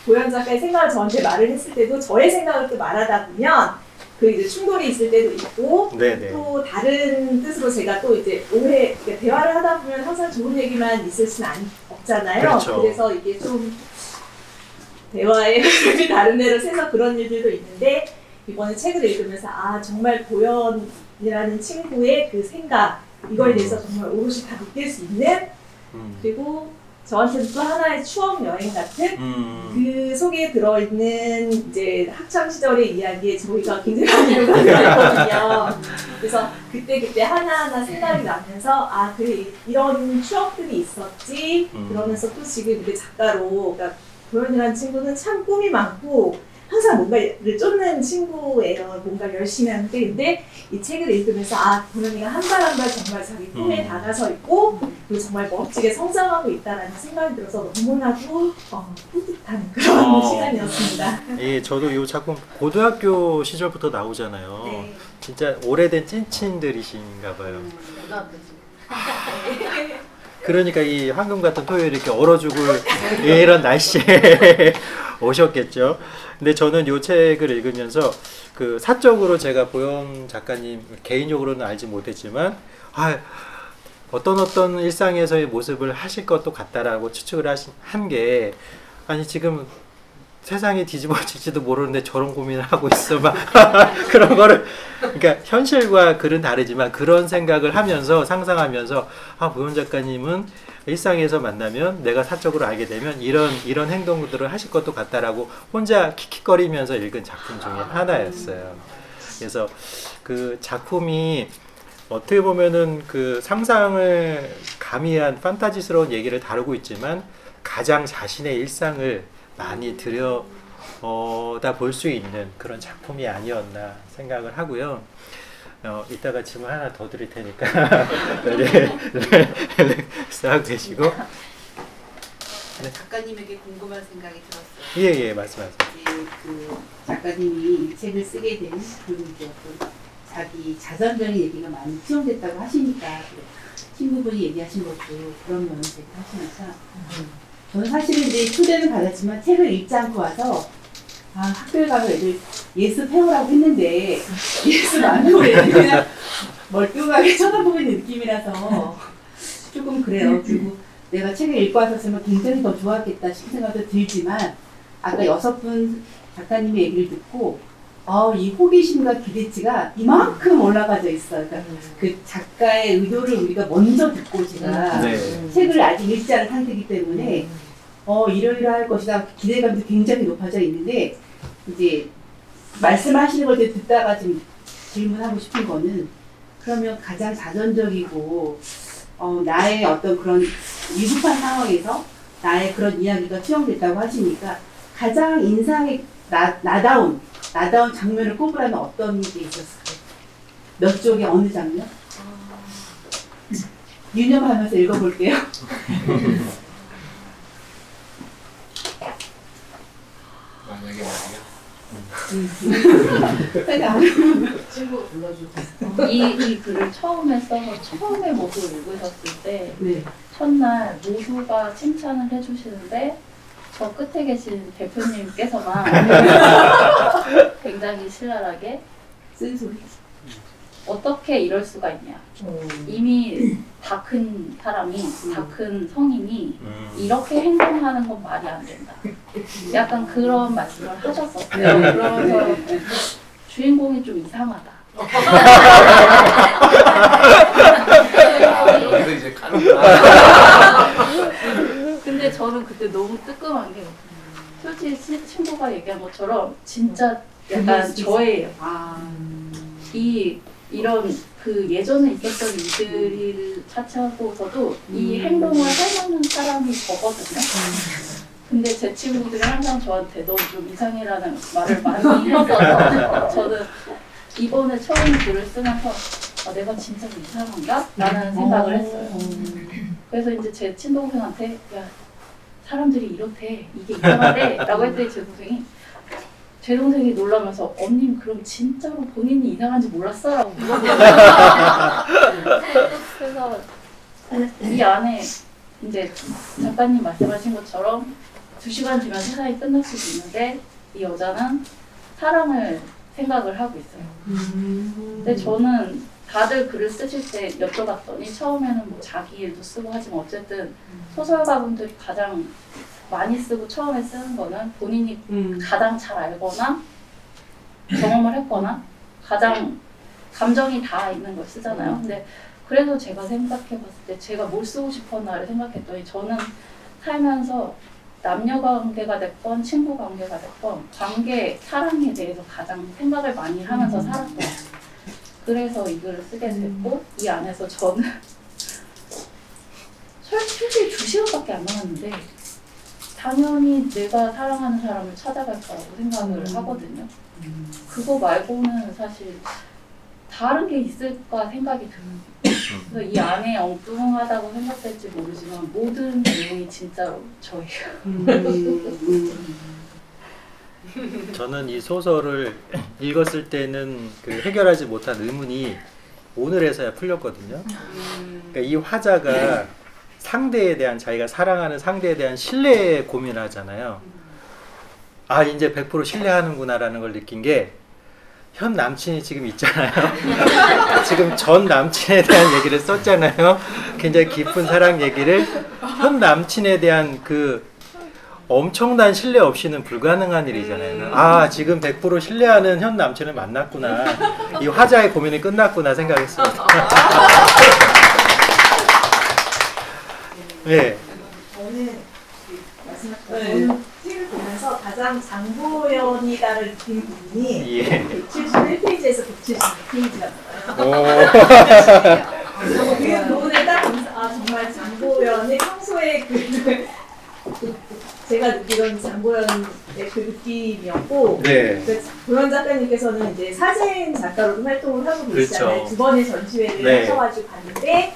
도연 작가의 생각을 저한테 말을 했을 때도 저의 생각을 또 말하다 보면 그 이제 충돌이 있을 때도 있고 네네. 또 다른 뜻으로 제가 또 이제 그러니까 대화를 하다 보면 항상 좋은 얘기만 있을 수는 없잖아요. 그렇죠. 그래서 이게 좀 대화의 흐름이 다른 데로 새서 그런 일들도 있는데 이번에 책을 읽으면서 정말 도연이라는 친구의 그 생각 이거에 대해서 정말 오롯이 다 느낄 수 있는 그리고 저한테는 또 하나의 추억 여행 같은 그 속에 들어있는 이제 학창 시절의 이야기에 저희가 굉장히 많이 공감했거든요. 그래서 그때 하나하나 생각이 나면서 그래 이런 추억들이 있었지. 그러면서 또 지금 이제 작가로 그러니까 도연이라는 친구는 참 꿈이 많고 항상 뭔가를 쫓는 친구예요. 뭔가 열심히 하는데 근데 이 책을 읽으면서 도연이가 한 발 한 발 정말 자기 꿈에 다가서 있고 그리고 정말 멋지게 성장하고 있다라는 생각이 들어서 너무나도 뿌듯한 그런 시간이었습니다. 예, 저도 이 작품 고등학교 시절부터 나오잖아요. 네. 진짜 오래된 찐친들이신가 봐요. 그러니까 이 황금 같은 토요일 이렇게 얼어 죽을 이런 날씨에 오셨겠죠. 근데 저는 이 책을 읽으면서 그 사적으로 제가 보영 작가님 개인적으로는 알지 못했지만 어떤 일상에서의 모습을 하실 것도 같다라고 추측을 한 게 지금 세상이 뒤집어질지도 모르는데 저런 고민을 하고 있어 막 그런 거를 그러니까 현실과 글은 다르지만 그런 생각을 하면서 상상하면서 보영 작가님은 일상에서 만나면 내가 사적으로 알게 되면 이런 행동들을 하실 것도 같다라고 혼자 킥킥거리면서 읽은 작품 중에 하나였어요. 그래서 그 작품이 어떻게 보면은 그 상상을 가미한 판타지스러운 얘기를 다루고 있지만 가장 자신의 일상을 많이 들여다 볼 수 있는 그런 작품이 아니었나 생각을 하고요. 이따가 질문 하나 더 드릴 테니까 싹 되시고. 네. 작가님에게 궁금한 생각이 들었어요. 예, 말씀하세요. 그 작가님이 이 책을 쓰게 된 그리고 이제 어떤 자기 자선적인 얘기가 많이 수용됐다고 하시니까 친구분이 얘기하신 것도 그런 면을 제기하시면서 저는 사실은 이제 초대는 받았지만 책을 읽지 않고 와서 학교에 가서 애들 예습 해오라고 했는데 예습 안 해오 애들 그냥 멀뚱하게 쳐다보는 느낌이라서 조금 그래요. 그리고 내가 책을 읽고 왔었으면 굉장히 더 좋았겠다 싶은 생각도 들지만 아까 6분 작가님의 얘기를 듣고 이 호기심과 기대치가 이만큼 올라가져 있어요. 그러니까 그 작가의 의도를 우리가 먼저 듣고 제가 책을 아직 읽지 않은 상태이기 때문에 이러이러할 것이다 기대감도 굉장히 높아져 있는데 이제 말씀하시는 걸 듣다가 지금 질문하고 싶은 거는 그러면 가장 자전적이고 나의 어떤 그런 위급한 상황에서 나의 그런 이야기가 수용됐다고 하시니까 가장 인상이 나다운 장면을 꼽으라면 어떤 게 있었을까요? 몇 쪽의 어느 장면? 유념하면서 읽어볼게요. 만약에 말이야. 친구 불러주세요. 이 글을 처음에 써서 처음에 모두 읽으셨을 때 첫날 모두가 칭찬을 해주시는데 저 끝에 계신 대표님께서만 굉장히 신랄하게 쓴소리. 어떻게 이럴 수가 있냐. 이미 다 큰 사람이, 다 큰 성인이 이렇게 행동하는 건 말이 안 된다. 약간 그런 말씀을 하셨었어요. 그러면서 주인공이 좀 이상하다. 여기서 이제 가는구나. 근데 저는 그때 너무 뜨끔한 게 솔직히 친구가 얘기한 것처럼 진짜 약간 저예요. 아, 이런 그 예전에 있었던 일들을 차치하고서도 이 행동을 해먹는 사람이 저거든요. 근데 제 친구들이 항상 저한테 너 좀 이상해라는 말을 많이 했어서 저는 이번에 처음 글을 쓰면서 내가 진짜 이상한가? 라는 생각을 했어요. 그래서 이제 제 친동생한테 야 사람들이 이렇대 이게 이상하대 라고 했더니 제 동생이 놀라면서 언님 그럼 진짜로 본인이 이상한지 몰랐어? 라고 물어보더라고요. 그래서 이 안에 이제 작가님 말씀하신 것처럼 2시간 뒤면 세상이 끝날 수도 있는데 이 여자는 사랑을 생각을 하고 있어요. 근데 저는 다들 글을 쓰실 때 여쭤봤더니 처음에는 뭐 자기 일도 쓰고 하지만 어쨌든 소설가분들이 가장 많이 쓰고 처음에 쓰는 거는 본인이 가장 잘 알거나 경험을 했거나 가장 감정이 다 있는 걸 쓰잖아요. 근데 그래서 제가 생각해 봤을 때 제가 뭘 쓰고 싶었나를 생각했더니 저는 살면서 남녀 관계가 됐건 친구 관계가 됐건 관계, 사랑에 대해서 가장 생각을 많이 하면서 살았어요. 그래서 이 글을 쓰게 됐고 이 안에서 저는 솔직히 2시간밖에 안 남았는데 당연히 내가 사랑하는 사람을 찾아갈 거라고 생각을 하거든요. 그거 말고는 사실 다른 게 있을까 생각이 드는 그래서 이 안에 엉뚱하다고 생각될지 모르지만 모든 내용이 진짜로 저예요. 저는 이 소설을 읽었을 때는 그 해결하지 못한 의문이 오늘에서야 풀렸거든요. 그러니까 이 화자가 상대에 대한 자기가 사랑하는 상대에 대한 신뢰에 고민을 하잖아요. 아 이제 100% 신뢰하는구나라는 걸 느낀 게 현 남친이 지금 있잖아요. 지금 전 남친에 대한 얘기를 썼잖아요. 굉장히 깊은 사랑 얘기를 현 남친에 대한 그 엄청난 신뢰 없이는 불가능한 일이잖아요. 아 지금 100% 신뢰하는 현 남친을 만났구나. 이 화자의 고민이 끝났구나 생각했습니다. 네. 저는 말씀하신 책을 보면서 가장 장보연이다를 느낀 부분이 예. 171페이지에서 172페이지였어요. 오. 그 부분에 딱 보면서 아 정말 장보연이 평소에 제가 느끼던 장보연의 그 느낌이었고 네. 그 보연 작가님께서는 이제 사진 작가로도 활동을 하고 계시잖아요. 그렇죠. 2번의 전시회를 네. 하셔가지고 봤는데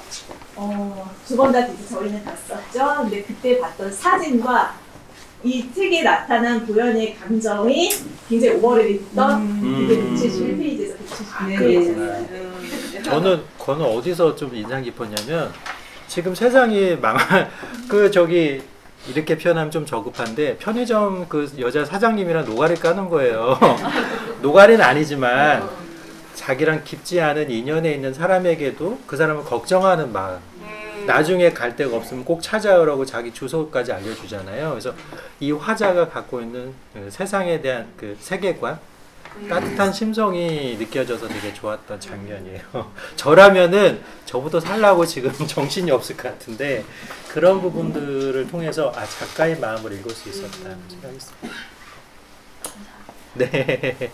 2번 다 저희는 갔었죠. 근데 그때 봤던 사진과 이 책에 나타난 보연의 감정이 굉장히 오버랩이 됐던 그게 171페이지에서 172페이지였어요. 저는 어디서 좀 인상 깊었냐면 지금 세상이 망할 이렇게 표현하면 좀 저급한데 편의점 그 여자 사장님이랑 노가리 까는 거예요. 노가리는 아니지만 자기랑 깊지 않은 인연에 있는 사람에게도 그 사람을 걱정하는 마음. 나중에 갈 데가 없으면 꼭 찾아오라고 자기 주소까지 알려주잖아요. 그래서 이 화자가 갖고 있는 그 세상에 대한 그 세계관, 따뜻한 심성이 느껴져서 되게 좋았던 장면이에요. 저라면은 저부터 살라고 지금 정신이 없을 것 같은데 그런 부분들을 통해서 작가의 마음을 읽을 수 있었다 생각했습니다. 네.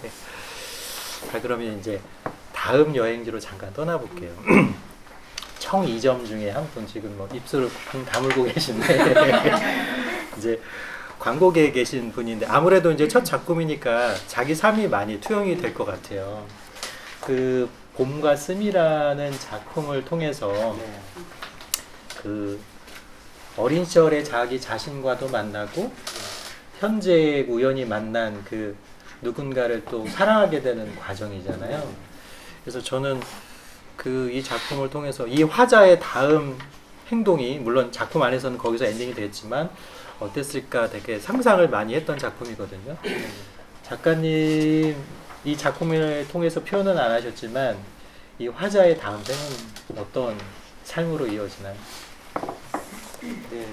자 그러면 이제 다음 여행지로 잠깐 떠나볼게요. 청 2점 중에 한 분 지금 뭐 입술을 쿵 다물고 계신데 이제 광고계에 계신 분인데 아무래도 이제 첫 작품이니까 자기 삶이 많이 투영이 될 것 같아요. 그 봄과 씀이라는 작품을 통해서 그 어린 시절에 자기 자신과도 만나고 현재 우연히 만난 그 누군가를 또 사랑하게 되는 과정이잖아요. 그래서 저는 이 작품을 통해서 이 화자의 다음 행동이 물론 작품 안에서는 거기서 엔딩이 됐지만 어땠을까 되게 상상을 많이 했던 작품이거든요. 작가님 이 작품을 통해서 표현은 안 하셨지만 이 화자의 다음 생은 어떤 삶으로 이어지나요? 네,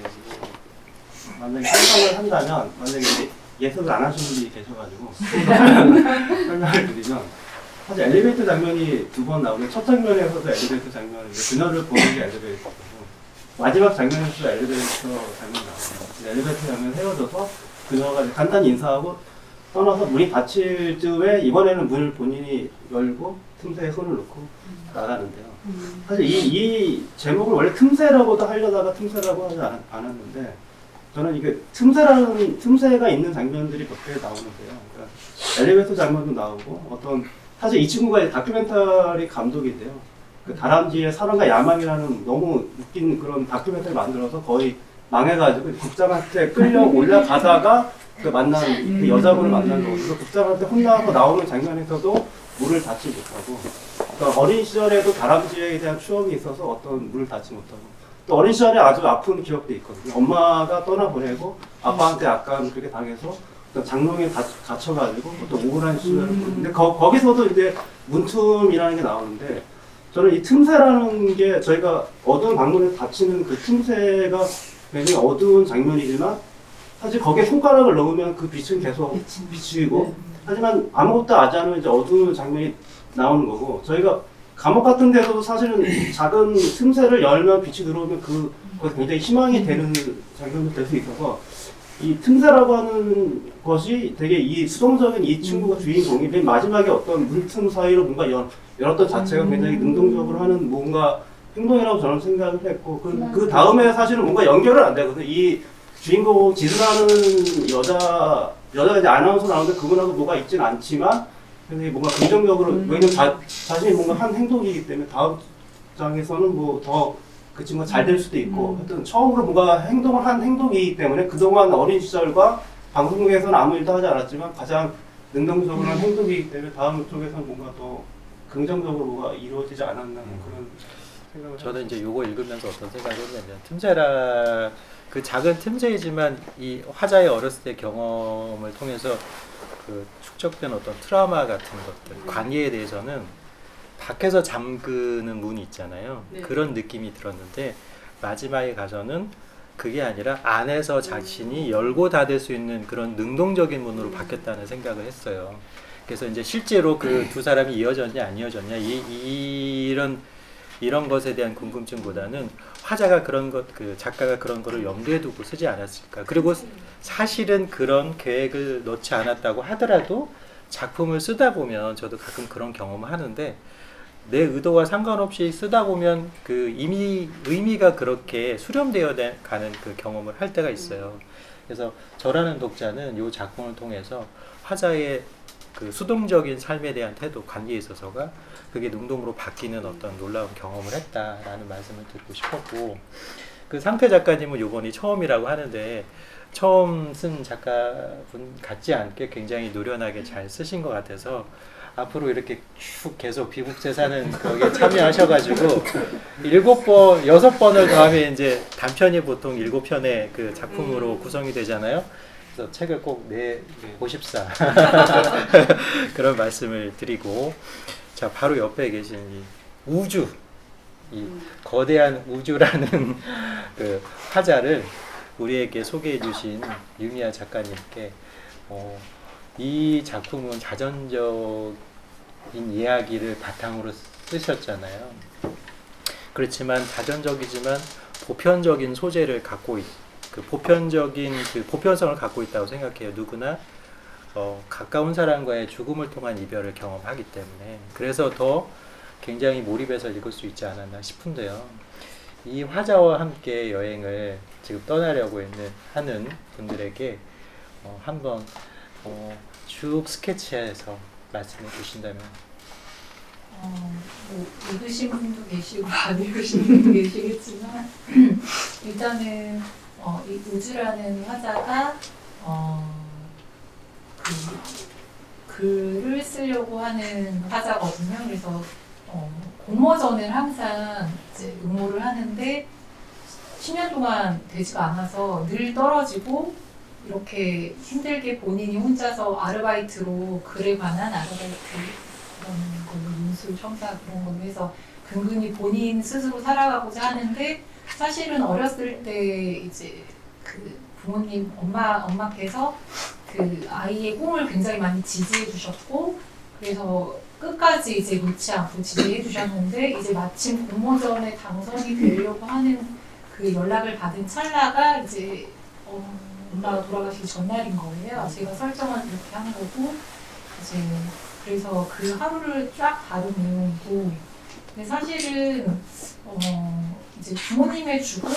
만약에 상상을 한다면 만약에 예습을 안 하신 분이 계셔가지고 설명을 드리면 사실 엘리베이터 장면이 2번 나오는데 첫 장면에서도 엘리베이터 장면인데 그녀를 보는 게 엘리베이터고 마지막 장면에서도 엘리베이터 장면이 나와요. 엘리베이터 장면 헤어져서 그녀가 간단히 인사하고 떠나서 문이 닫힐 즈음에 이번에는 문을 본인이 열고 틈새에 손을 넣고 나가는데요. 사실 이 제목을 원래 틈새라고도 하려다가 틈새라고 하지 않았는데 저는 이게 틈새가 있는 장면들이 몇 개 나오는데요. 그러니까 엘리베이터 장면도 나오고 어떤 사실 이 친구가 이제 다큐멘터리 감독인데요. 그 다람쥐의 사랑과 야망이라는 너무 웃긴 그런 다큐멘터리 만들어서 거의 망해가지고 국장한테 끌려 올라가다가 그 만난 그 여자분을 만난 거고 그래서 국장한테 혼나고 나오는 장면에서도 문을 닫지 못하고 그러니까 어린 시절에도 다람쥐에 대한 추억이 있어서 어떤 문을 닫지 못하고 또 어린 시절에 아주 아픈 기억도 있거든요. 엄마가 떠나보내고 아빠한테 약간 그렇게 당해서 장롱에 갇혀가지고 또 우울한 시절을 보는데 거기서도 이제 문틈이라는 게 나오는데 저는 이 틈새라는 게 저희가 어두운 방문에 닫히는 그 틈새가 굉장히 어두운 장면이지만 사실 거기에 손가락을 넣으면 그 빛은 계속 비치고 하지만 아무것도 하지 않으면 이제 어두운 장면이 나오는 거고 저희가 감옥 같은 데서도 사실은 작은 틈새를 열면 빛이 들어오면 그것이 굉장히 희망이 되는 장면도 될 수 있어서 이 틈새라고 하는 것이 되게 이 수동적인 이 친구가 주인공이 맨 마지막에 어떤 문틈 사이로 뭔가 열었던 자체가 굉장히 능동적으로 하는 뭔가 행동이라고 저는 생각을 했고 그 다음에 사실은 뭔가 연결은 안 되거든요. 이 주인공 지수라는 여자가 이제 아나운서 나오는데 그분하고 뭐가 있지는 않지만 굉장히 뭔가 긍정적으로 왜냐면 자신이 뭔가 한 행동이기 때문에 다음 장에서는 뭐 더 그 친구가 잘 될 수도 있고 하여튼 처음으로 뭔가 행동을 한 행동이기 때문에 그동안 어린 시절과 방송국에서는 아무 일도 하지 않았지만 가장 능동적으로 한 행동이기 때문에 다음 쪽에서는 뭔가 더 긍정적으로 뭐가 이루어지지 않았나 그런 생각을 저는 이제 요거 읽으면서 어떤 생각을 했냐면 틈새라 그 작은 틈새이지만 이 화자의 어렸을 때 경험을 통해서 그 축적된 어떤 트라우마 같은 것들 관계에 대해서는 밖에서 잠그는 문이 있잖아요. 네. 그런 느낌이 들었는데 마지막에 가서는 그게 아니라 안에서 자신이 열고 닫을 수 있는 그런 능동적인 문으로 바뀌었다는 생각을 했어요. 그래서 이제 실제로 그 두 사람이 이어졌냐 안 이어졌냐 이런 것에 대한 궁금증보다는 화자가 그런 것, 그 작가가 그런 거를 염두에 두고 쓰지 않았을까. 그리고 사실은 그런 계획을 넣지 않았다고 하더라도 작품을 쓰다 보면 저도 가끔 그런 경험을 하는데 내 의도와 상관없이 쓰다 보면 그 이미 의미가 그렇게 수렴되어 가는 그 경험을 할 때가 있어요. 그래서 저라는 독자는 이 작품을 통해서 화자의 그 수동적인 삶에 대한 태도, 관계에 있어서가 그게 능동으로 바뀌는 어떤 놀라운 경험을 했다라는 말씀을 드리고 싶었고 그 상태 작가님은 요번이 처음이라고 하는데 처음 쓴 작가분 같지 않게 굉장히 노련하게 잘 쓰신 것 같아서 앞으로 이렇게 쭉 계속 비북세 사는 거기에 참여하셔가지고 7번, 6번을 더하면 이제 단편이 보통 7편의 그 작품으로 구성이 되잖아요. 그래서 책을 꼭 내보십사 그런 말씀을 드리고 자 바로 옆에 계신 이 우주 이 거대한 우주라는 그 화자를 우리에게 소개해 주신 유미아 작가님께 이 작품은 자전적인 이야기를 바탕으로 쓰셨잖아요. 그렇지만 자전적이지만 보편적인 소재를 갖고 그 보편적인 그 보편성을 갖고 있다고 생각해요. 누구나 가까운 사람과의 죽음을 통한 이별을 경험하기 때문에 그래서 더 굉장히 몰입해서 읽을 수 있지 않았나 싶은데요. 이 화자와 함께 여행을 지금 떠나려고 하는 분들에게 한번 쭉 스케치해서 말씀해 주신다면 뭐 읽으신 분도 계시고 안 읽으신 분도 계시겠지만 일단은 이 우주라는 화자가 그 글을 쓰려고 하는 화자거든요. 그래서 공모전을 항상 이제 응모를 하는데 10년 동안 되지가 않아서 늘 떨어지고 이렇게 힘들게 본인이 혼자서 아르바이트로 글에 관한 아르바이트 그런 걸로 인술 청사 그런 걸로 해서 근근히 본인 스스로 살아가고자 하는데 사실은 어렸을 때 이제 그 부모님 엄마께서 그 아이의 꿈을 굉장히 많이 지지해 주셨고 그래서 끝까지 이제 놓지 않고 지지해 주셨는데 이제 마침 공모전에 당선이 되려고 하는 그 연락을 받은 찰나가 이제 엄마가 돌아가시기 전날인 거예요. 제가 설정을 그렇게 한 거고 이제 그래서 그 하루를 쫙 다루고 근데 사실은 이제 부모님의 죽음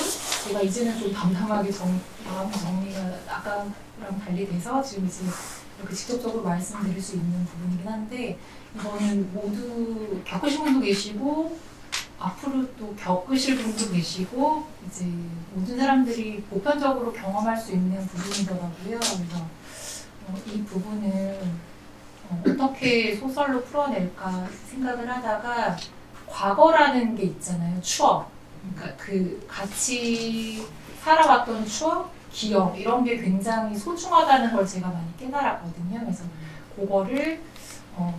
제가 이제는 좀 담담하게 마음 정리가 아까랑 달리 돼서 지금 이제 이렇게 직접적으로 말씀드릴 수 있는 부분이긴 한데 이거는 모두 겪으신 분도 계시고 앞으로 또 겪으실 분도 계시고 이제 모든 사람들이 보편적으로 경험할 수 있는 부분이더라고요. 그래서 이 부분을 어떻게 소설로 풀어낼까 생각을 하다가 과거라는 게 있잖아요. 추억. 그러니까 그 같이 살아왔던 추억, 기억 이런 게 굉장히 소중하다는 걸 제가 많이 깨달았거든요. 그래서 그거를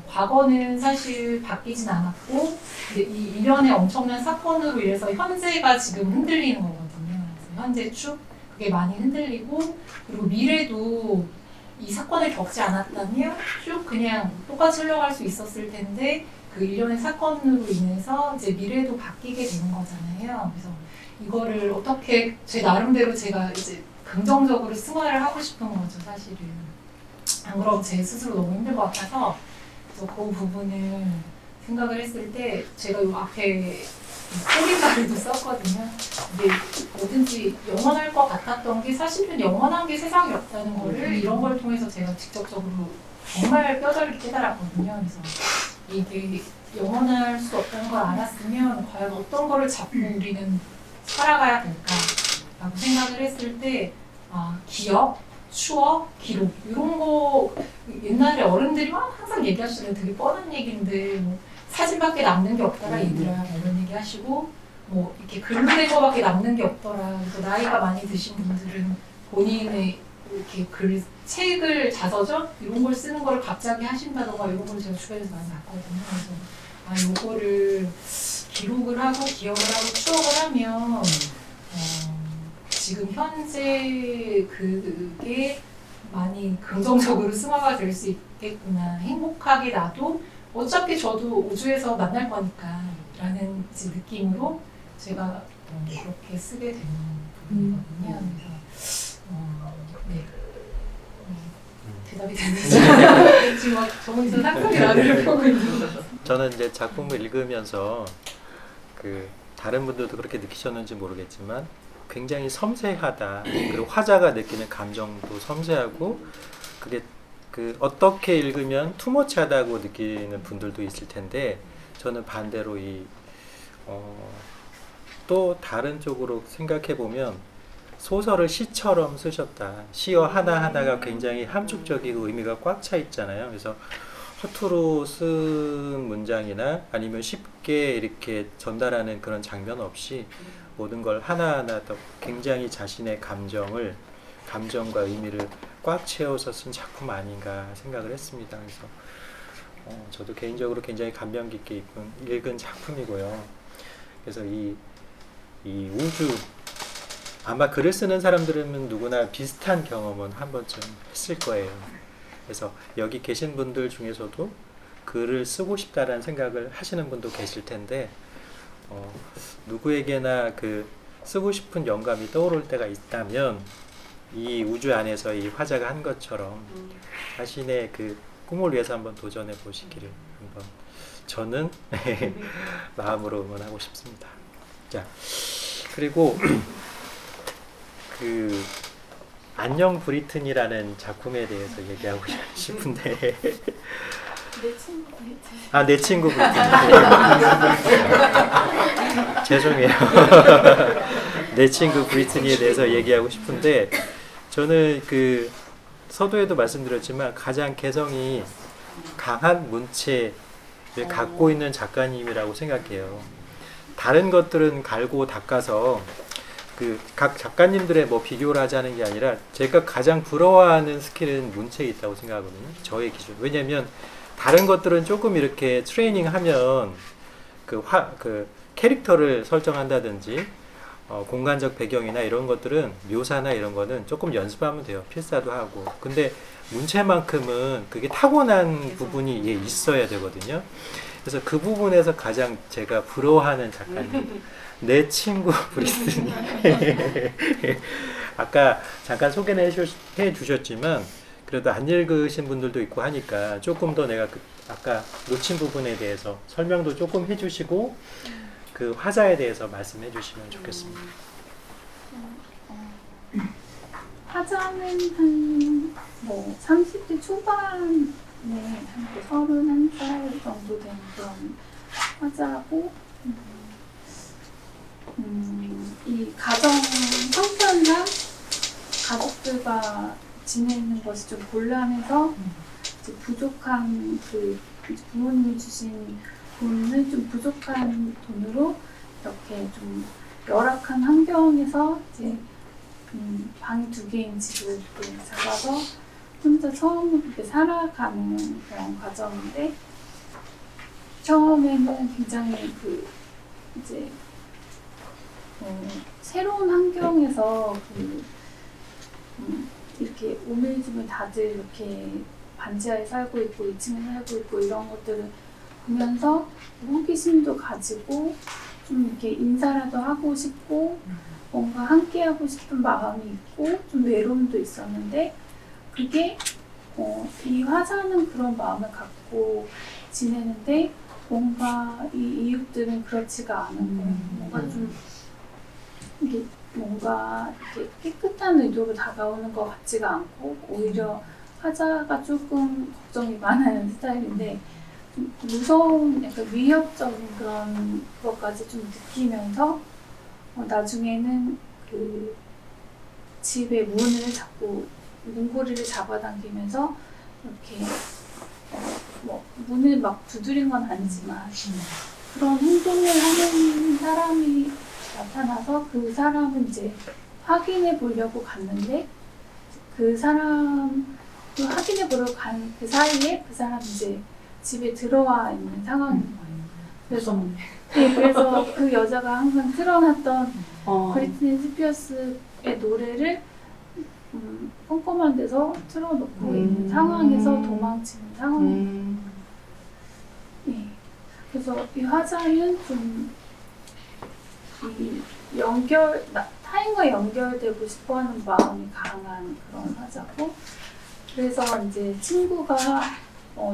과거는 사실 바뀌진 않았고 근데 이 일련의 엄청난 사건으로 인해서 현재가 지금 흔들리는 거거든요. 그래서 현재 축 그게 많이 흔들리고 그리고 미래도 이 사건을 겪지 않았다면 쭉 그냥 똑같이 흘러갈 수 있었을 텐데 그 일련의 사건으로 인해서 이제 미래도 바뀌게 되는 거잖아요. 그래서 이거를 어떻게 제 나름대로 제가 이제 긍정적으로 승화를 하고 싶은 거죠, 사실은. 안 그러면 제 스스로 너무 힘들 것 같아서 그래서 그 부분을 생각을 했을 때 제가 요 앞에 소리가리도 썼거든요. 근데 뭐든지 영원할 것 같았던 게 사실은 영원한 게 세상에 없다는 거를 이런 걸 통해서 제가 직접적으로 정말 뼈저리게 깨달았거든요. 그래서 이게 영원할 수 없다는 걸 알았으면 과연 어떤 거를 잡고 우리는 살아가야 될까라고 생각을 했을 때 기억, 추억, 기록 이런 거 옛날에 어른들이 막 항상 얘기하시는 되게 뻔한 얘기인데 뭐 사진밖에 남는 게 없더라 얘들아 이런 얘기 하시고 뭐 이렇게 글로 된 거밖에 남는 게 없더라. 그래서 나이가 많이 드신 분들은 본인의 이렇게 책을 자서전 이런 걸 쓰는 걸 갑자기 하신다던가 이런 걸 제가 주변에서 많이 봤거든요. 그래서 요거를 기록을 하고 기억을 하고 추억을 하면 지금 현재 그게 많이 긍정적으로 승화가 될 수 있겠구나. 행복하게 나도 어차피 저도 우주에서 만날 거니까 라는 이제 느낌으로 제가 그렇게 쓰게 되는 부분이거든요. 그래서 네. 대답이 됐는지 지금 막 저번에서 상상이 나를 보고 있는 저는 이제 작품을 읽으면서 그 다른 분들도 그렇게 느끼셨는지 모르겠지만 굉장히 섬세하다. 그리고 화자가 느끼는 감정도 섬세하고 그게 그 어떻게 읽으면 투머치하다고 느끼는 분들도 있을 텐데 저는 반대로 또 다른 쪽으로 생각해 보면 소설을 시처럼 쓰셨다. 시어 하나하나가 굉장히 함축적이고 의미가 꽉 차 있잖아요. 그래서 허투루 쓴 문장이나 아니면 쉽게 이렇게 전달하는 그런 장면 없이 모든 걸 하나하나 더 굉장히 자신의 감정과 의미를 꽉 채워서 쓴 작품 아닌가 생각을 했습니다. 그래서 저도 개인적으로 굉장히 감명 깊게 읽은 작품이고요. 그래서 이 우주 아마 글을 쓰는 사람들은 누구나 비슷한 경험은 한 번쯤 했을 거예요. 그래서 여기 계신 분들 중에서도 글을 쓰고 싶다라는 생각을 하시는 분도 계실 텐데 누구에게나 그 쓰고 싶은 영감이 떠오를 때가 있다면 이 우주 안에서 이 화자가 한 것처럼 자신의 그 꿈을 위해서 한번 도전해 보시기를 한번 저는 마음으로 응원하고 싶습니다. 자, 그리고 그 안녕 브리튼이라는 작품에 대해서 얘기하고 싶은데 내 친구 브리튼 죄송해요. 내 친구 브리튼이에 대해서 얘기하고 싶은데 저는 그 서두에도 말씀드렸지만 가장 개성이 강한 문체를 갖고 있는 작가님이라고 생각해요. 다른 것들은 갈고 닦아서 그 각 작가님들의 뭐 비교를 하자는 게 아니라 제가 가장 부러워하는 스킬은 문체에 있다고 생각하거든요. 저의 기준. 왜냐면 다른 것들은 조금 이렇게 트레이닝하면 그 캐릭터를 설정한다든지 공간적 배경이나 이런 것들은 묘사나 이런 거는 조금 연습하면 돼요. 필사도 하고. 근데 문체만큼은 그게 타고난 부분이 있어야 되거든요. 그래서 그 부분에서 가장 제가 부러워하는 작가님 내 친구 브리튼이 아까 잠깐 소개는 해 주셨지만 그래도 안 읽으신 분들도 있고 하니까 조금 더 내가 아까 놓친 부분에 대해서 설명도 조금 해주시고 그 화자에 대해서 말씀해 주시면 좋겠습니다. 화자는 한 뭐 30대 초반에 한 31살 정도 된 그런 화자고 이 가정 형편상 가족들과 지내는 것이 좀 곤란해서 이제 부족한 그 부모님이 주신 돈을 좀 부족한 돈으로 이렇게 좀 열악한 환경에서 이제 방이 2개인 집을 이렇게 잡아서 혼자 처음으로 이렇게 살아가는 그런 과정인데 처음에는 굉장히 그 이제 새로운 환경에서 이렇게 오밀조밀 다들 이렇게 반지하에 살고 있고 2층에 살고 있고 이런 것들을 보면서 호기심도 가지고 좀 이렇게 인사라도 하고 싶고 뭔가 함께 하고 싶은 마음이 있고 좀 외로움도 있었는데 그게 이 화자는 그런 마음을 갖고 지내는데 뭔가 이 이웃들은 그렇지가 않은 거예요. 뭔가 좀 이게 뭔가 이렇게 깨끗한 의도로 다가오는 것 같지가 않고 오히려 화자가 조금 걱정이 많은 스타일인데 좀 무서운 약간 위협적인 그런 것까지 좀 느끼면서 나중에는 그 집의 문을 자꾸 문고리를 잡아당기면서 이렇게 뭐 문을 막 두드린 건 아니지만 그런 행동을 하는 사람이 나타나서 그 사람은 이제 확인해 보려고 갔는데 그 사람 그 확인해 보려고 간 그 사이에 그 사람이 이제 집에 들어와 있는 상황인 거예요. 그래서 그래서 그 여자가 항상 틀어놨던 브리트니 스피어스의 노래를 꼼꼼한 데서 틀어놓고 있는 상황에서 도망치는 상황이에요. 네. 그래서 이 화자는 좀 이 타인과 연결되고 싶어하는 마음이 강한 그런 화자고, 그래서 이제 친구가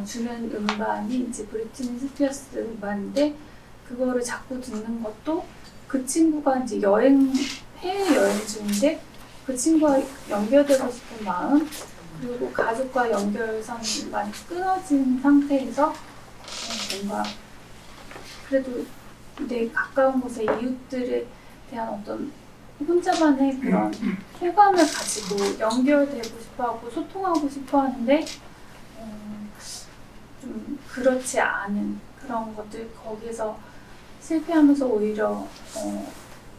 주는 음반이 이제 브리트니 스피어스 음반인데 그거를 자꾸 듣는 것도 그 친구가 이제 해외 여행 중인데 그 친구와 연결되고 싶은 마음, 그리고 가족과 연결선이 많이 끊어진 상태에서 뭔가 그래도 내 가까운 곳의 이웃들에 대한 어떤 혼자만의 그런 호감을 가지고 연결되고 싶어하고 소통하고 싶어하는데 좀 그렇지 않은 그런 것들, 거기서 실패하면서 오히려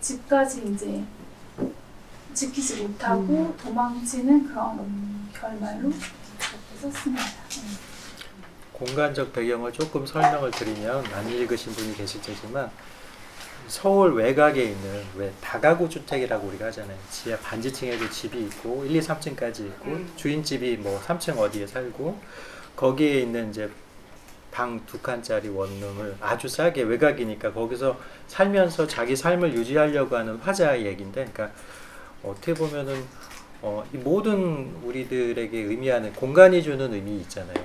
집까지 이제 지키지 못하고 도망치는 그런 결말로 그렇게 썼습니다. 공간적 배경을 조금 설명을 드리면 안 읽으신 분이 계실 테지만 서울 외곽에 있는 왜 다가구 주택이라고 우리가 하잖아요. 지하 반지층에도 집이 있고 1, 2, 3층까지 있고 주인집이 뭐 3층 어디에 살고 거기에 있는 이제 방 2칸짜리 원룸을 아주 싸게, 외곽이니까 거기서 살면서 자기 삶을 유지하려고 하는 화자의 얘기인데, 그러니까 어떻게 보면은 이 모든 우리들에게 의미하는 공간이 주는 의미 있잖아요.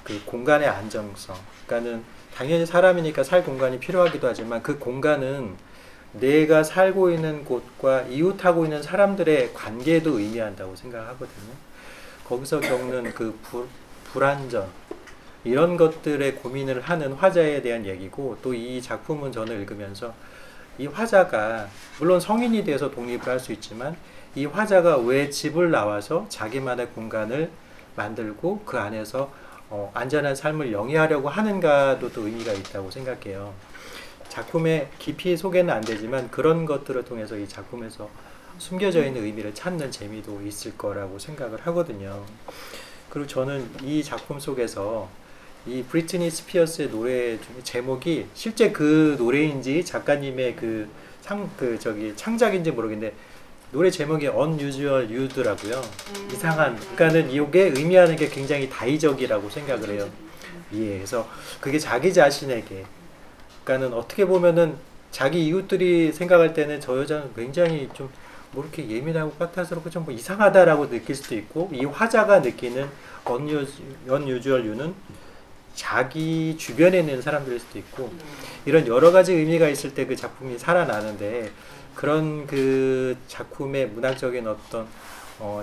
그 공간의 안정성. 그러니까는 당연히 사람이니까 살 공간이 필요하기도 하지만 그 공간은 내가 살고 있는 곳과 이웃하고 있는 사람들의 관계도 의미한다고 생각하거든요. 거기서 겪는 그 불안전, 이런 것들에 고민을 하는 화자에 대한 얘기고, 또 이 작품은 저는 읽으면서 이 화자가 물론 성인이 돼서 독립을 할 수 있지만 이 화자가 왜 집을 나와서 자기만의 공간을 만들고 그 안에서 안전한 삶을 영위하려고 하는가도 또 의미가 있다고 생각해요. 작품의 깊이 소개는 안 되지만 그런 것들을 통해서 이 작품에서 숨겨져 있는 의미를 찾는 재미도 있을 거라고 생각을 하거든요. 그리고 저는 이 작품 속에서 이 브리트니 스피어스의 노래 제목이 실제 그 노래인지 작가님의 창작인지 모르겠는데 노래 제목이 Unusual You더라고요. 이상한. 그러니까는 이게 의미하는 게 굉장히 다의적이라고 생각을 해요. 예, 그래서 그게 자기 자신에게, 그러니까는 어떻게 보면은 자기 이웃들이 생각할 때는 저 여자는 굉장히 좀 뭐 이렇게 예민하고 까탈스럽고 좀 뭐 이상하다라고 느낄 수도 있고, 이 화자가 느끼는 unusual you는 자기 주변에 있는 사람들일 수도 있고, 이런 여러 가지 의미가 있을 때 그 작품이 살아나는데, 그런 그 작품의 문학적인 어떤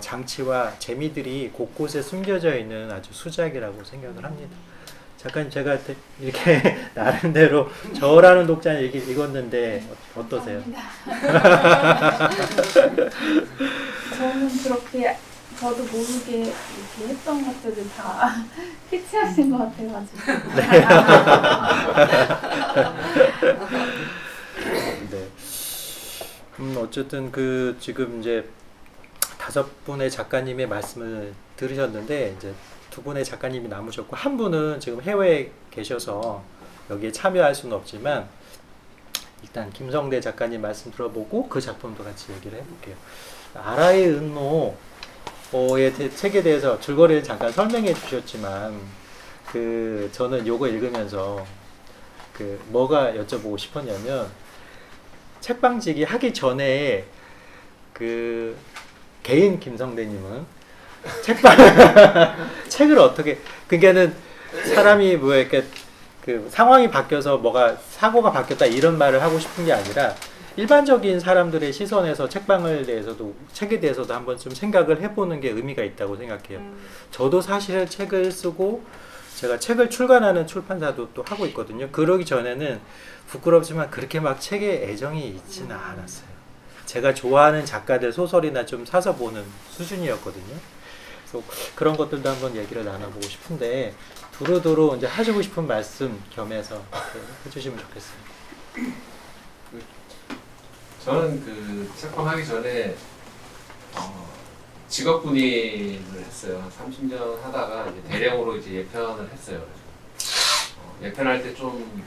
장치와 재미들이 곳곳에 숨겨져 있는 아주 수작이라고 생각을 합니다. 작가님, 제가 이렇게 나름대로 저라는 독자 얘기 읽었는데 어떠세요? 저는 그렇게 저도 모르게 이렇게 했던 것들을 다 캐치하신 것 같아가지고. 네. 어쨌든 그 지금 이제 5분의 작가님의 말씀을 들으셨는데, 이제 2분의 작가님이 남으셨고, 한 분은 지금 해외에 계셔서 여기에 참여할 수는 없지만, 일단 김성대 작가님 말씀 들어보고 그 작품도 같이 얘기를 해볼게요. 아라의 은노의 책에 대해서 줄거리를 잠깐 설명해 주셨지만, 그 저는 요거 읽으면서 그 뭐가 여쭤보고 싶었냐면, 책방지기 하기 전에 그 개인 김성대님은 책을 어떻게, 그러니까는 사람이 뭐 이렇게 그 상황이 바뀌어서 뭐가 사고가 바뀌었다 이런 말을 하고 싶은 게 아니라, 일반적인 사람들의 시선에서 책방을 대해서도, 책에 대해서도 한번 좀 생각을 해보는 게 의미가 있다고 생각해요. 저도 사실 책을 쓰고 제가 책을 출간하는 출판사도 또 하고 있거든요. 그러기 전에는 부끄럽지만 그렇게 막 책에 애정이 있지는 않았어요. 제가 좋아하는 작가들 소설이나 좀 사서 보는 수준이었거든요. 그래서 그런 것들도 한번 얘기를 나눠보고 싶은데, 두루두루 이제 하시고 싶은 말씀 겸해서 해주시면 좋겠어요. 저는 그 책방 하기 전에 직업군인을 했어요. 30년 하다가 이제 대령으로 이제 예편을 했어요. 예편할 때 좀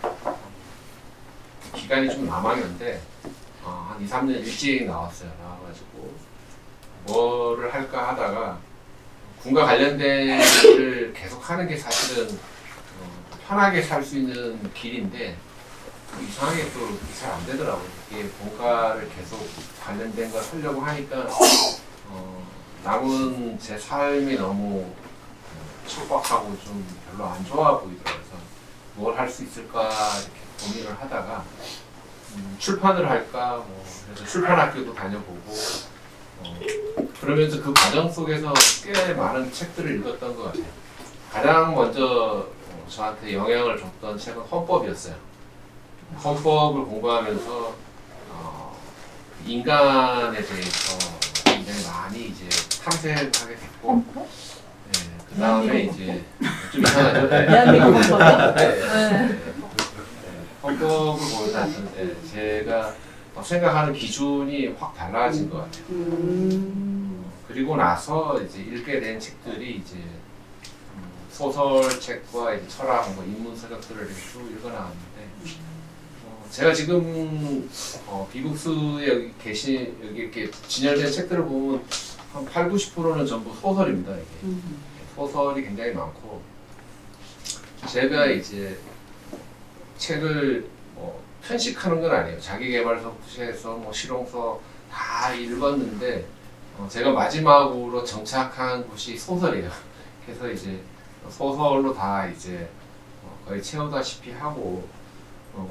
기간이 좀 남았는데 한 2, 3년 일찍 나왔어요. 나와가지고 뭐를 할까 하다가 군과 관련된 일을 계속 하는 게 사실은 편하게 살 수 있는 길인데, 이상하게 또 잘 안 되더라고요. 이게 뭔가를 계속 관련된 걸 하려고 하니까 남은 제 삶이 너무 촉박하고 좀 별로 안 좋아 보이더라고요. 그래서 뭘 할 수 있을까 이렇게 고민을 하다가 출판을 할까, 뭐 그래서 출판학교도 다녀보고 그러면서 그 과정 속에서 꽤 많은 책들을 읽었던 것 같아요. 가장 먼저 저한테 영향을 줬던 책은 헌법이었어요. 헌법을 공부하면서 인간에 대해서 굉장히 많이 이제 탐색하게 됐고, 네, 그 다음에 이제 좀 이상하죠. 대한민국 헌법이요? 네. 헌법을 보면서 제가 생각하는 기준이 확 달라진 것 같아요. 그리고 나서 이제 읽게 된 책들이 이제 소설책과 이제 철학, 뭐 인문서적들을 이렇게 쭉 읽어나왔는데, 제가 지금 비북스에 여기 여기 이렇게 진열된 책들을 보면 한 8, 90%는 전부 소설입니다. 이게. 소설이 굉장히 많고, 제가 이제 책을 편식하는 건 아니에요. 자기계발서부터 해서 뭐 실용서 다 읽었는데, 제가 마지막으로 정착한 곳이 소설이에요. 그래서 이제 소설로 다 이제 거의 채우다시피 하고,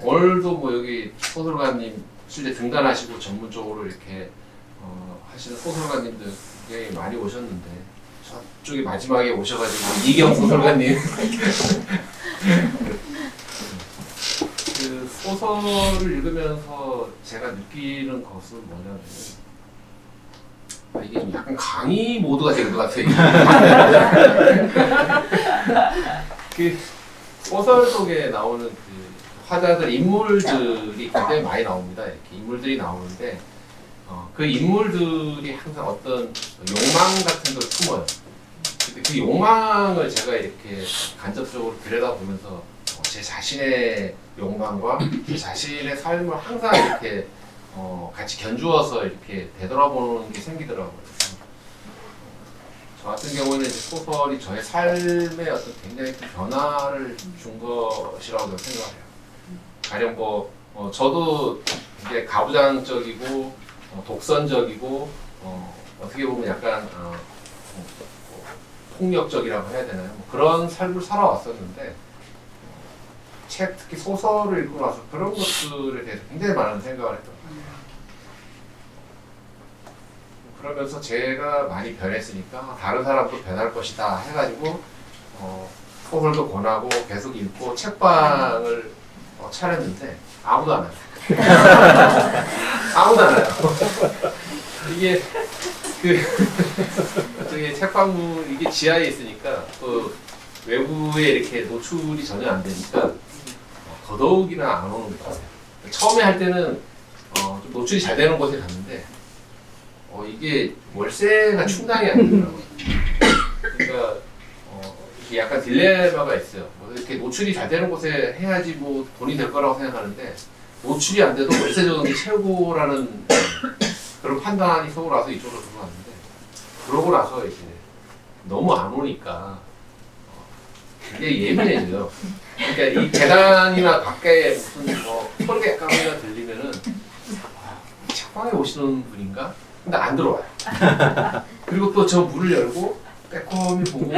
오늘도 뭐 여기 소설가님 실제 등단하시고 전문적으로 이렇게 하시는 소설가님들 굉장히 많이 오셨는데, 저쪽에 마지막에 오셔가지고 이경 소설가님 그 소설을 읽으면서 제가 느끼는 것은 뭐냐면, 이게 좀 약간 강의 모드가 된 것 같아요. 그 소설 속에 나오는 그 화자들 인물들이 굉장히 많이 나옵니다. 이렇게 인물들이 나오는데 그 인물들이 항상 어떤 욕망 같은 걸 품어요. 근데 그 욕망을 제가 이렇게 간접적으로 들여다보면서 제 자신의 욕망과 제 자신의 삶을 항상 이렇게 같이 견주어서 이렇게 되돌아보는 게 생기더라고요. 그래서 저 같은 경우는 이제 소설이 저의 삶에 어떤 굉장히 큰 변화를 준 것이라고 생각해요. 가령 저도 이제 가부장적이고 독선적이고 어떻게 보면 약간 폭력적이라고 해야 되나요? 뭐 그런 삶을 살아왔었는데 책 특히 소설을 읽고 나서 그런 것들에 대해서 굉장히 많은 생각을 했던 것 같아요. 그러면서 제가 많이 변했으니까 다른 사람도 변할 것이다 해가지고 소설도 권하고 계속 읽고 책방을 차렸는데 아무도 안 와요. 아무도 안 와요. 이게 저기 책방문 이게 지하에 있으니까 또 외부에 이렇게 노출이 전혀 안 되니까 더더욱이나 안 오는 것 같아요. 처음에 할 때는 좀 노출이 잘 되는 곳에 갔는데 이게 월세가 충당이 안 되더라고요. 그러니까 이게 약간 딜레마가 있어요. 뭐 이렇게 노출이 잘 되는 곳에 해야지 뭐 돈이 될 거라고 생각하는데 노출이 안 돼도 월세 저금이 최고라는 그런 판단이 서울 와서 이쪽으로 들어왔는데 그러고 나서 이제 너무 안 오니까 굉장히 예민해져요. 그러니까 이 계단이나 밖에 무슨 소리가 약간이나 들리면은 책방에 오시는 분인가? 근데 안 들어와요. 그리고 또 저 문을 열고 빼꼼히 보고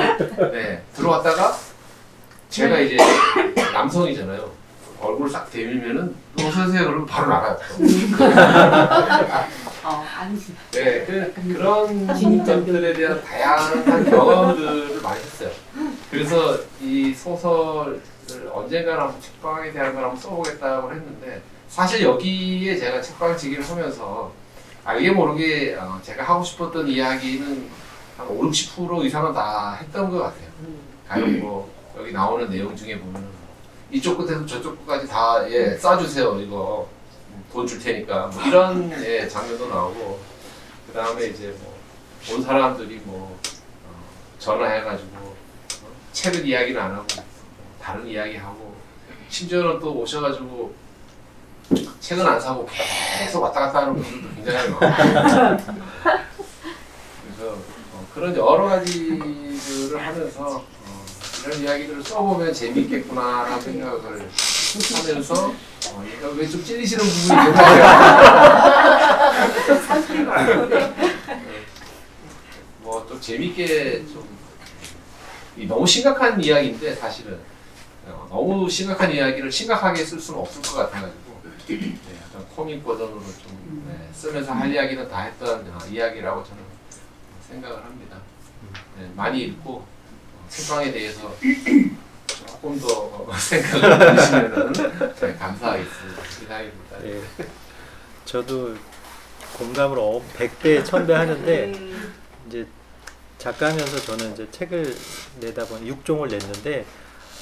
들어왔다가 제가 이제 남성이잖아요. 얼굴 싹 대밀면은 어서오세요 그러면 바로 나가요. 네, 그런 점들에 대한 다양한 경험들을 많이 했어요. 그래서 이 소설을 언젠가는 한번 책방에 대한 걸 한번 써보겠다고 했는데 사실 여기에 제가 책방 지기를 하면서 알게 모르게 제가 하고 싶었던 이야기는 한 5, 60% 이상은 다 했던 것 같아요. 가령 뭐 여기 나오는 내용 중에 보면 이쪽 끝에서 저쪽 끝까지 다 쏴주세요 이거 돈 줄 테니까 뭐 이런 장면도 나오고 그 다음에 이제 뭐 온 사람들이 뭐 전화해가지고 책을 이야기는 안 하고 다른 이야기 하고 심지어는 또 오셔가지고 책은 안 사고 계속 왔다 갔다 하는 분들도 굉장히 많아요. 그래서 그런 여러 가지들을 하면서 이런 이야기들을 써보면 재밌겠구나라는 생각을 하면서 얘가 왜 좀 찔리시는 부분이 있나요? 뭐 좀 재밌게 좀 너무 심각한 이야기인데 사실은 너무 심각한 이야기를 심각하게 쓸 수는 없을 것 같아가지고 약간 코믹 버전으로 좀 쓰면서 할 이야기는 다 했던 이야기라고 저는 생각을 합니다. 많이 읽고 책방에 대해서 조금 더 생각을 해주시면 감사하겠습니다. 기다립니다. 네. 저도 공감을 100배, 1000배 하는데 이제 작가면서 저는 이제 책을 내다 보니 6종을 냈는데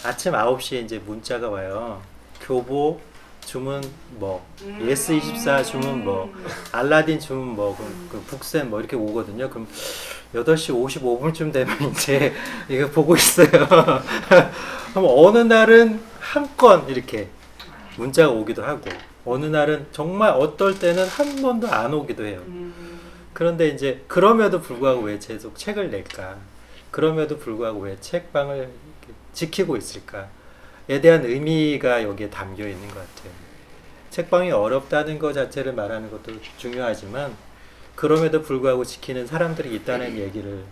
아침 9시에 이제 문자가 와요. 교보 주문 뭐, 예스24 주문 뭐, 알라딘 주문 뭐, 그 북센 뭐 이렇게 오거든요. 그럼 8시 55분쯤 되면 이제 이거 보고 있어요. 그럼 어느 날은 한 건 이렇게 문자가 오기도 하고, 어느 날은 정말 어떨 때는 한 번도 안 오기도 해요. 그런데 이제 그럼에도 불구하고 왜 계속 책을 낼까? 그럼에도 불구하고 왜 책방을 지키고 있을까? 에 대한 의미가 여기에 담겨 있는 것 같아요. 책방이 어렵다는 것 자체를 말하는 것도 중요하지만 그럼에도 불구하고 지키는 사람들이 있다는 얘기를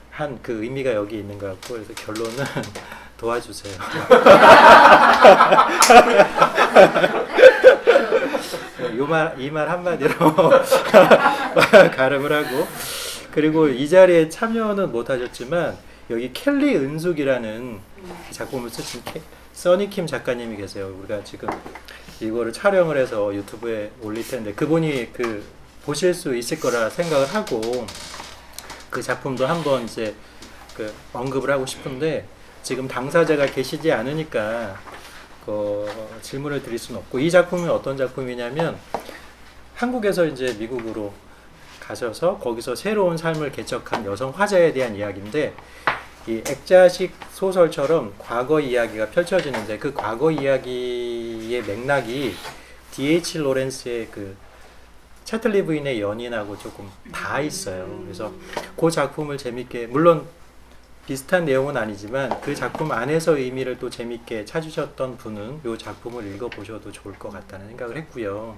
한 그 의미가 여기 있는 것 같고, 그래서 결론은 도와주세요. 이 말 한마디로 가름을 하고, 그리고 이 자리에 참여는 못하셨지만 여기 켈리 은숙이라는 작품을 쓰신 써니킴 작가님이 계세요. 우리가 지금 이거를 촬영을 해서 유튜브에 올릴 텐데 그분이 보실 수 있을 거라 생각을 하고 그 작품도 한번 이제 언급을 하고 싶은데 지금 당사자가 계시지 않으니까 질문을 드릴 수는 없고, 이 작품이 어떤 작품이냐면 한국에서 이제 미국으로 가셔서 거기서 새로운 삶을 개척한 여성 화자에 대한 이야기인데, 이 액자식 소설처럼 과거 이야기가 펼쳐지는데 그 과거 이야기의 맥락이 D.H. 로렌스의 차틀리 부인의 연인하고 조금 다 있어요. 그래서 그 작품을 재밌게, 물론 비슷한 내용은 아니지만 그 작품 안에서 의미를 또 재밌게 찾으셨던 분은 이 작품을 읽어보셔도 좋을 것 같다는 생각을 했고요.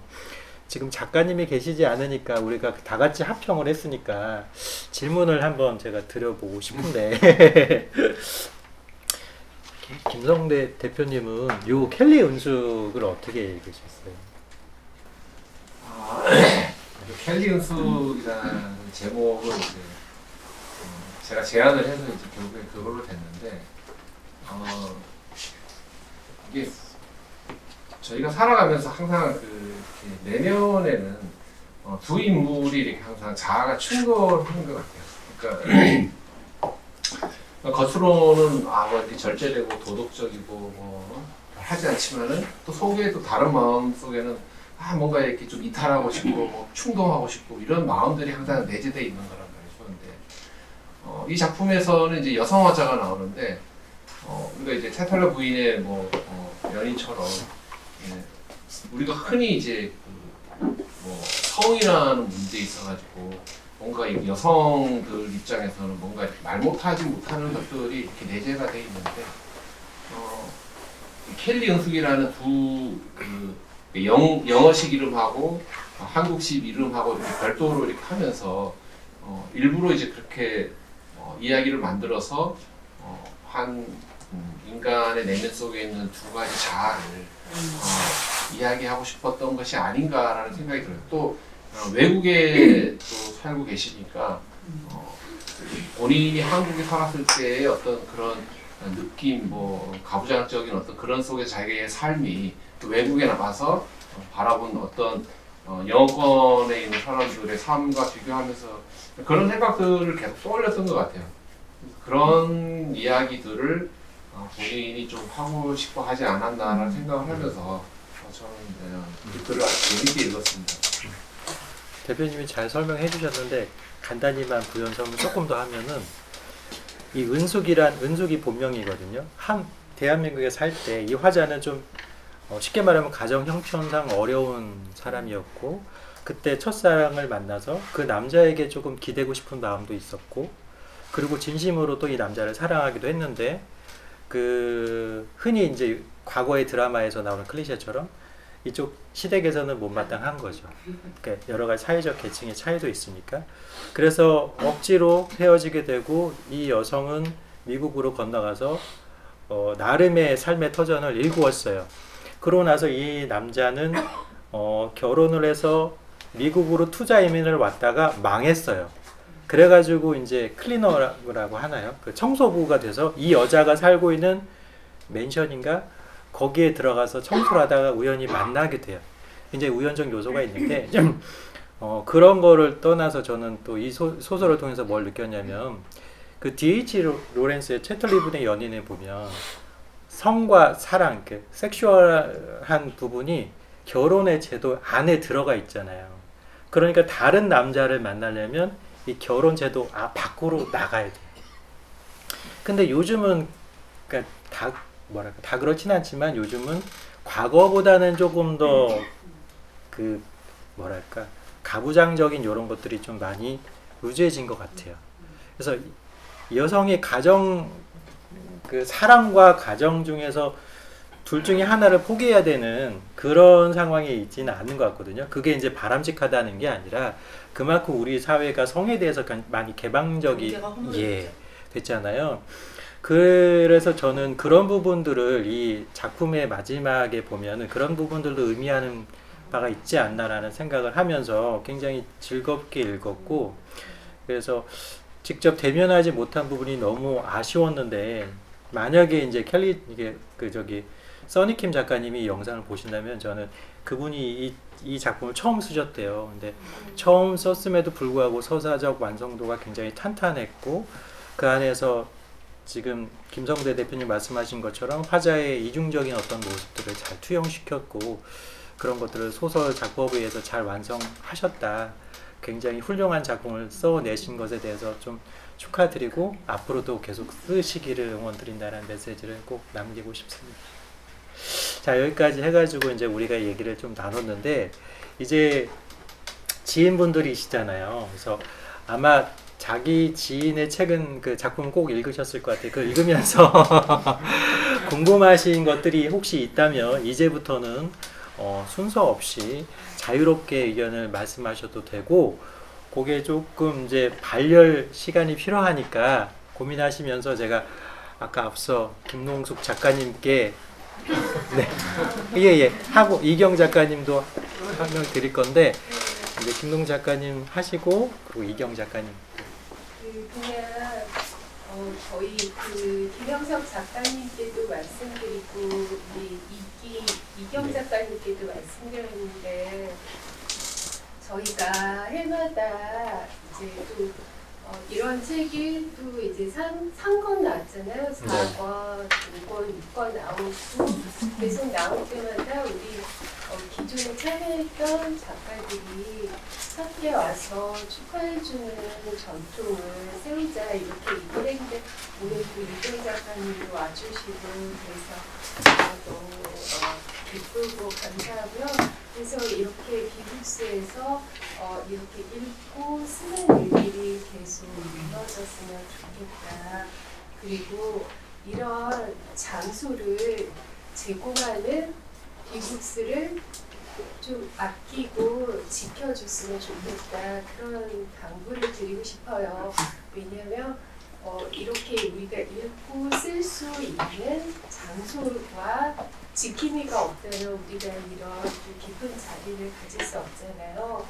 지금 작가님이 계시지 않으니까 우리가 다 같이 합평을 했으니까 질문을 한번 제가 드려보고 싶은데 김성대 대표님은 요 켈리 은숙을 어떻게 읽으셨어요? 켈리 은숙이라는 제목을 이제 제가 제안을 해서 이제 결국에 그걸로 됐는데 이게 저희가 살아가면서 항상 그 내면에는 두 인물이 이렇게 항상 자아가 충돌하는 것 같아요. 그러니까 겉으로는 뭐 이렇게 절제되고 도덕적이고 뭐 하지 않지만은 또 속에도 다른 마음 속에는 뭔가 이렇게 좀 이탈하고 싶고 뭐 충동하고 싶고 이런 마음들이 항상 내재되어 있는 거란 말이죠. 근데 이 작품에서는 이제 여성화자가 나오는데 우리가 이제 채탈러 부인의 연인처럼 우리가 흔히 이제 뭐 성이라는 문제에 있어가지고 뭔가 이 여성들 입장에서는 뭔가 이렇게 말 못하지 못하는 것들이 이렇게 내재가 돼 있는데 켈리 은숙이라는 두 영어식 이름하고 한국식 이름하고 이렇게 별도로 이렇게 하면서 일부러 이제 그렇게 이야기를 만들어서 한 인간의 내면 속에 있는 두 가지 자아를 이야기하고 싶었던 것이 아닌가라는 생각이 들어요. 또 외국에 또 살고 계시니까 본인이 한국에 살았을 때의 어떤 그런 느낌, 뭐 가부장적인 어떤 그런 속에 자기의 삶이 또 외국에 나가서 바라본 어떤 영어권에 있는 사람들의 삶과 비교하면서 그런 생각들을 계속 떠올렸던 것 같아요. 그런 이야기들을 본인이 좀 하고 싶어 하지 않았나라는 생각을 하면서 저는 이 글을 아주 재밌게 읽었습니다. 대표님이 잘 설명해 주셨는데 간단히만 부연설을 조금 더 하면은 이 은숙이 본명이거든요. 대한민국에 살 때 이 화자는 좀 쉽게 말하면 가정 형편상 어려운 사람이었고 그때 첫사랑을 만나서 그 남자에게 조금 기대고 싶은 마음도 있었고 그리고 진심으로 또 이 남자를 사랑하기도 했는데 그 흔히 이제 과거의 드라마에서 나오는 클리셰처럼 이쪽 시댁에서는 못마땅한 거죠. 그러니까 여러 가지 사회적 계층의 차이도 있으니까. 그래서 억지로 헤어지게 되고 이 여성은 미국으로 건너가서 나름의 삶의 터전을 일구었어요. 그러고 나서 이 남자는 결혼을 해서 미국으로 투자 이민을 왔다가 망했어요. 그래가지고 이제 클리너라고 하나요? 그 청소부가 돼서 이 여자가 살고 있는 맨션인가? 거기에 들어가서 청소를 하다가 우연히 만나게 돼요. 굉장히 우연적 요소가 있는데 그런 거를 떠나서 저는 또 이 소설을 통해서 뭘 느꼈냐면 그 D.H. 로렌스의 채털리분의 연인에 보면 성과 사랑, 그 섹슈얼한 부분이 결혼의 제도 안에 들어가 있잖아요. 그러니까 다른 남자를 만나려면 이 결혼 제도 밖으로 나가야 돼요. 근데 요즘은 그러니까 다 그렇진 않지만 요즘은 과거보다는 조금 더 가부장적인 이런 것들이 좀 많이 루즈해진 것 같아요. 그래서 여성이 사랑과 가정 중에서 둘 중에 하나를 포기해야 되는 그런 상황이 있지는 않는 것 같거든요. 그게 이제 바람직하다는 게 아니라 그만큼 우리 사회가 성에 대해서 많이 개방적이 됐잖아요. 그래서 저는 그런 부분들을 이 작품의 마지막에 보면은 그런 부분들도 의미하는 바가 있지 않나라는 생각을 하면서 굉장히 즐겁게 읽었고 그래서 직접 대면하지 못한 부분이 너무 아쉬웠는데 만약에 이제 써니킴 작가님이 이 영상을 보신다면 저는 그분이 이 작품을 처음 쓰셨대요. 근데 처음 썼음에도 불구하고 서사적 완성도가 굉장히 탄탄했고 그 안에서 지금 김성대 대표님 말씀하신 것처럼 화자의 이중적인 어떤 모습들을 잘 투영시켰고 그런 것들을 소설 작법에 의해서 잘 완성하셨다. 굉장히 훌륭한 작품을 써내신 것에 대해서 좀 축하드리고 앞으로도 계속 쓰시기를 응원드린다는 메시지를 꼭 남기고 싶습니다. 자, 여기까지 해가지고 이제 우리가 얘기를 좀 나눴는데 이제 지인분들이시잖아요. 그래서 아마 자기 지인의 책은 그 작품 꼭 읽으셨을 것 같아요. 그걸 읽으면서 궁금하신 것들이 혹시 있다면 이제부터는 순서 없이 자유롭게 의견을 말씀하셔도 되고, 그게 조금 이제 발열 시간이 필요하니까 고민하시면서 제가 아까 앞서 김농숙 작가님께 네, 하고 이경 작가님도 한 명 드릴 건데, 이제 김농 작가님 하시고 그리고 이경 작가님. 그냥 저희 김영석 작가님께도 말씀드리고 우리 이경 작가님께도 말씀드렸는데, 저희가 해마다 이제 또 이런 책이 또 이제 3권 나왔잖아요. 4권, 5권, 6권 나오고 계속 나올 때마다 우리 기존에 참여했던 작가들이 함께 와서 축하해주는 전통을 세우자 이렇게 얘기를 했는데, 오늘 또 이경 작가님도 와주시고 그래서 너무 기쁘고 감사하고요. 그래서 이렇게 비북스에서 이렇게 읽고 쓰는 일들이 계속 이루어졌으면 좋겠다. 그리고 이런 장소를 제공하는 비북스를 좀 아끼고 지켜줬으면 좋겠다. 그런 당부를 드리고 싶어요. 왜냐하면 이렇게 우리가 읽고 쓸 수 있는 장소와 지킴이가 없다면 우리가 이런 깊은 자리를 가질 수 없잖아요.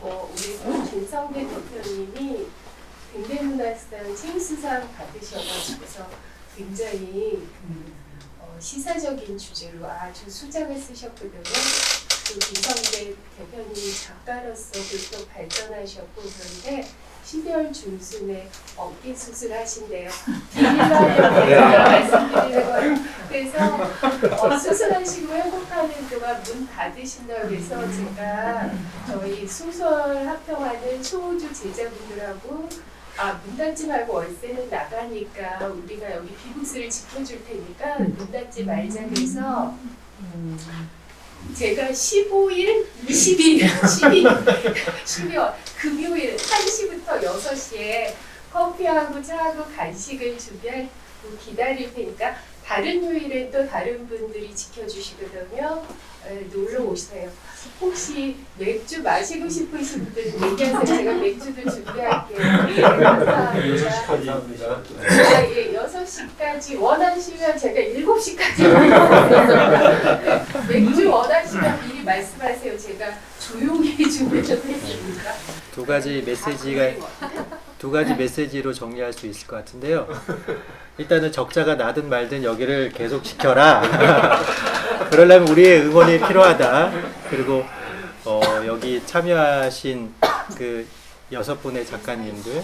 우리 김성배 대표님이 근대문화상 책수상 받으셔가지고서 굉장히 시사적인 주제로 아주 수작을 쓰셨거든요. 또 김성배 대표님이 작가로서 또 발전하셨고, 그런데 12월 중순에 어깨 수술하신대요. 비밀라이언에서 말씀드리는 거예요. 그래서 수술하시고 회복하는 동안 문 닫으신다고 해서 제가 저희 소설 합평하는 소호주 제자분들하고 문 닫지 말고 월세는 나가니까 우리가 여기 비북스를 지켜줄 테니까 문 닫지 말자 그래서 제가 15일, 12월 금요일 1시부터 6시에 커피하고 차하고 간식을 준비하고 기다릴 테니까 다른 요일에 또 다른 분들이 지켜주시거든요. 놀러 오세요. 혹시 맥주 마시고 싶으신 분들 얘기하세요. 제가 맥주도 준비할게요. 감사합니다. 6시까지 원하시면 제가 7시까지 맥주 원하시면 미리 말씀하세요. 제가 조용히 준비해드리겠습니다. 두 가지 메시지로 정리할 수 있을 것 같은데요. 일단은 적자가 나든 말든 여기를 계속 지켜라. 그러려면 우리의 응원이 필요하다. 그리고 여기 참여하신 그 6분의 작가님들,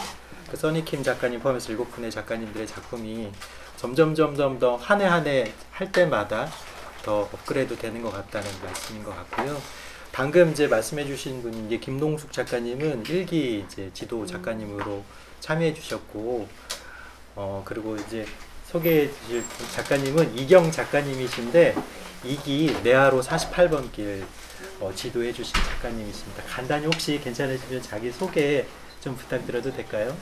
그 써니킴 작가님 포함해서 7분의 작가님들의 작품이 점점 더 한 해 할 때마다 더 업그레이드 되는 것 같다는 말씀인 것 같고요. 방금 이제 말씀해주신 분이 이제 김농숙 작가님은 1기 이제 지도 작가님으로 참여해 주셨고, 그리고 이제 소개해 주실 작가님은 이경 작가님이신데 2기 내하로 48번 길 지도해 주신 작가님이십니다. 간단히 혹시 괜찮으시면 자기 소개 좀 부탁드려도 될까요?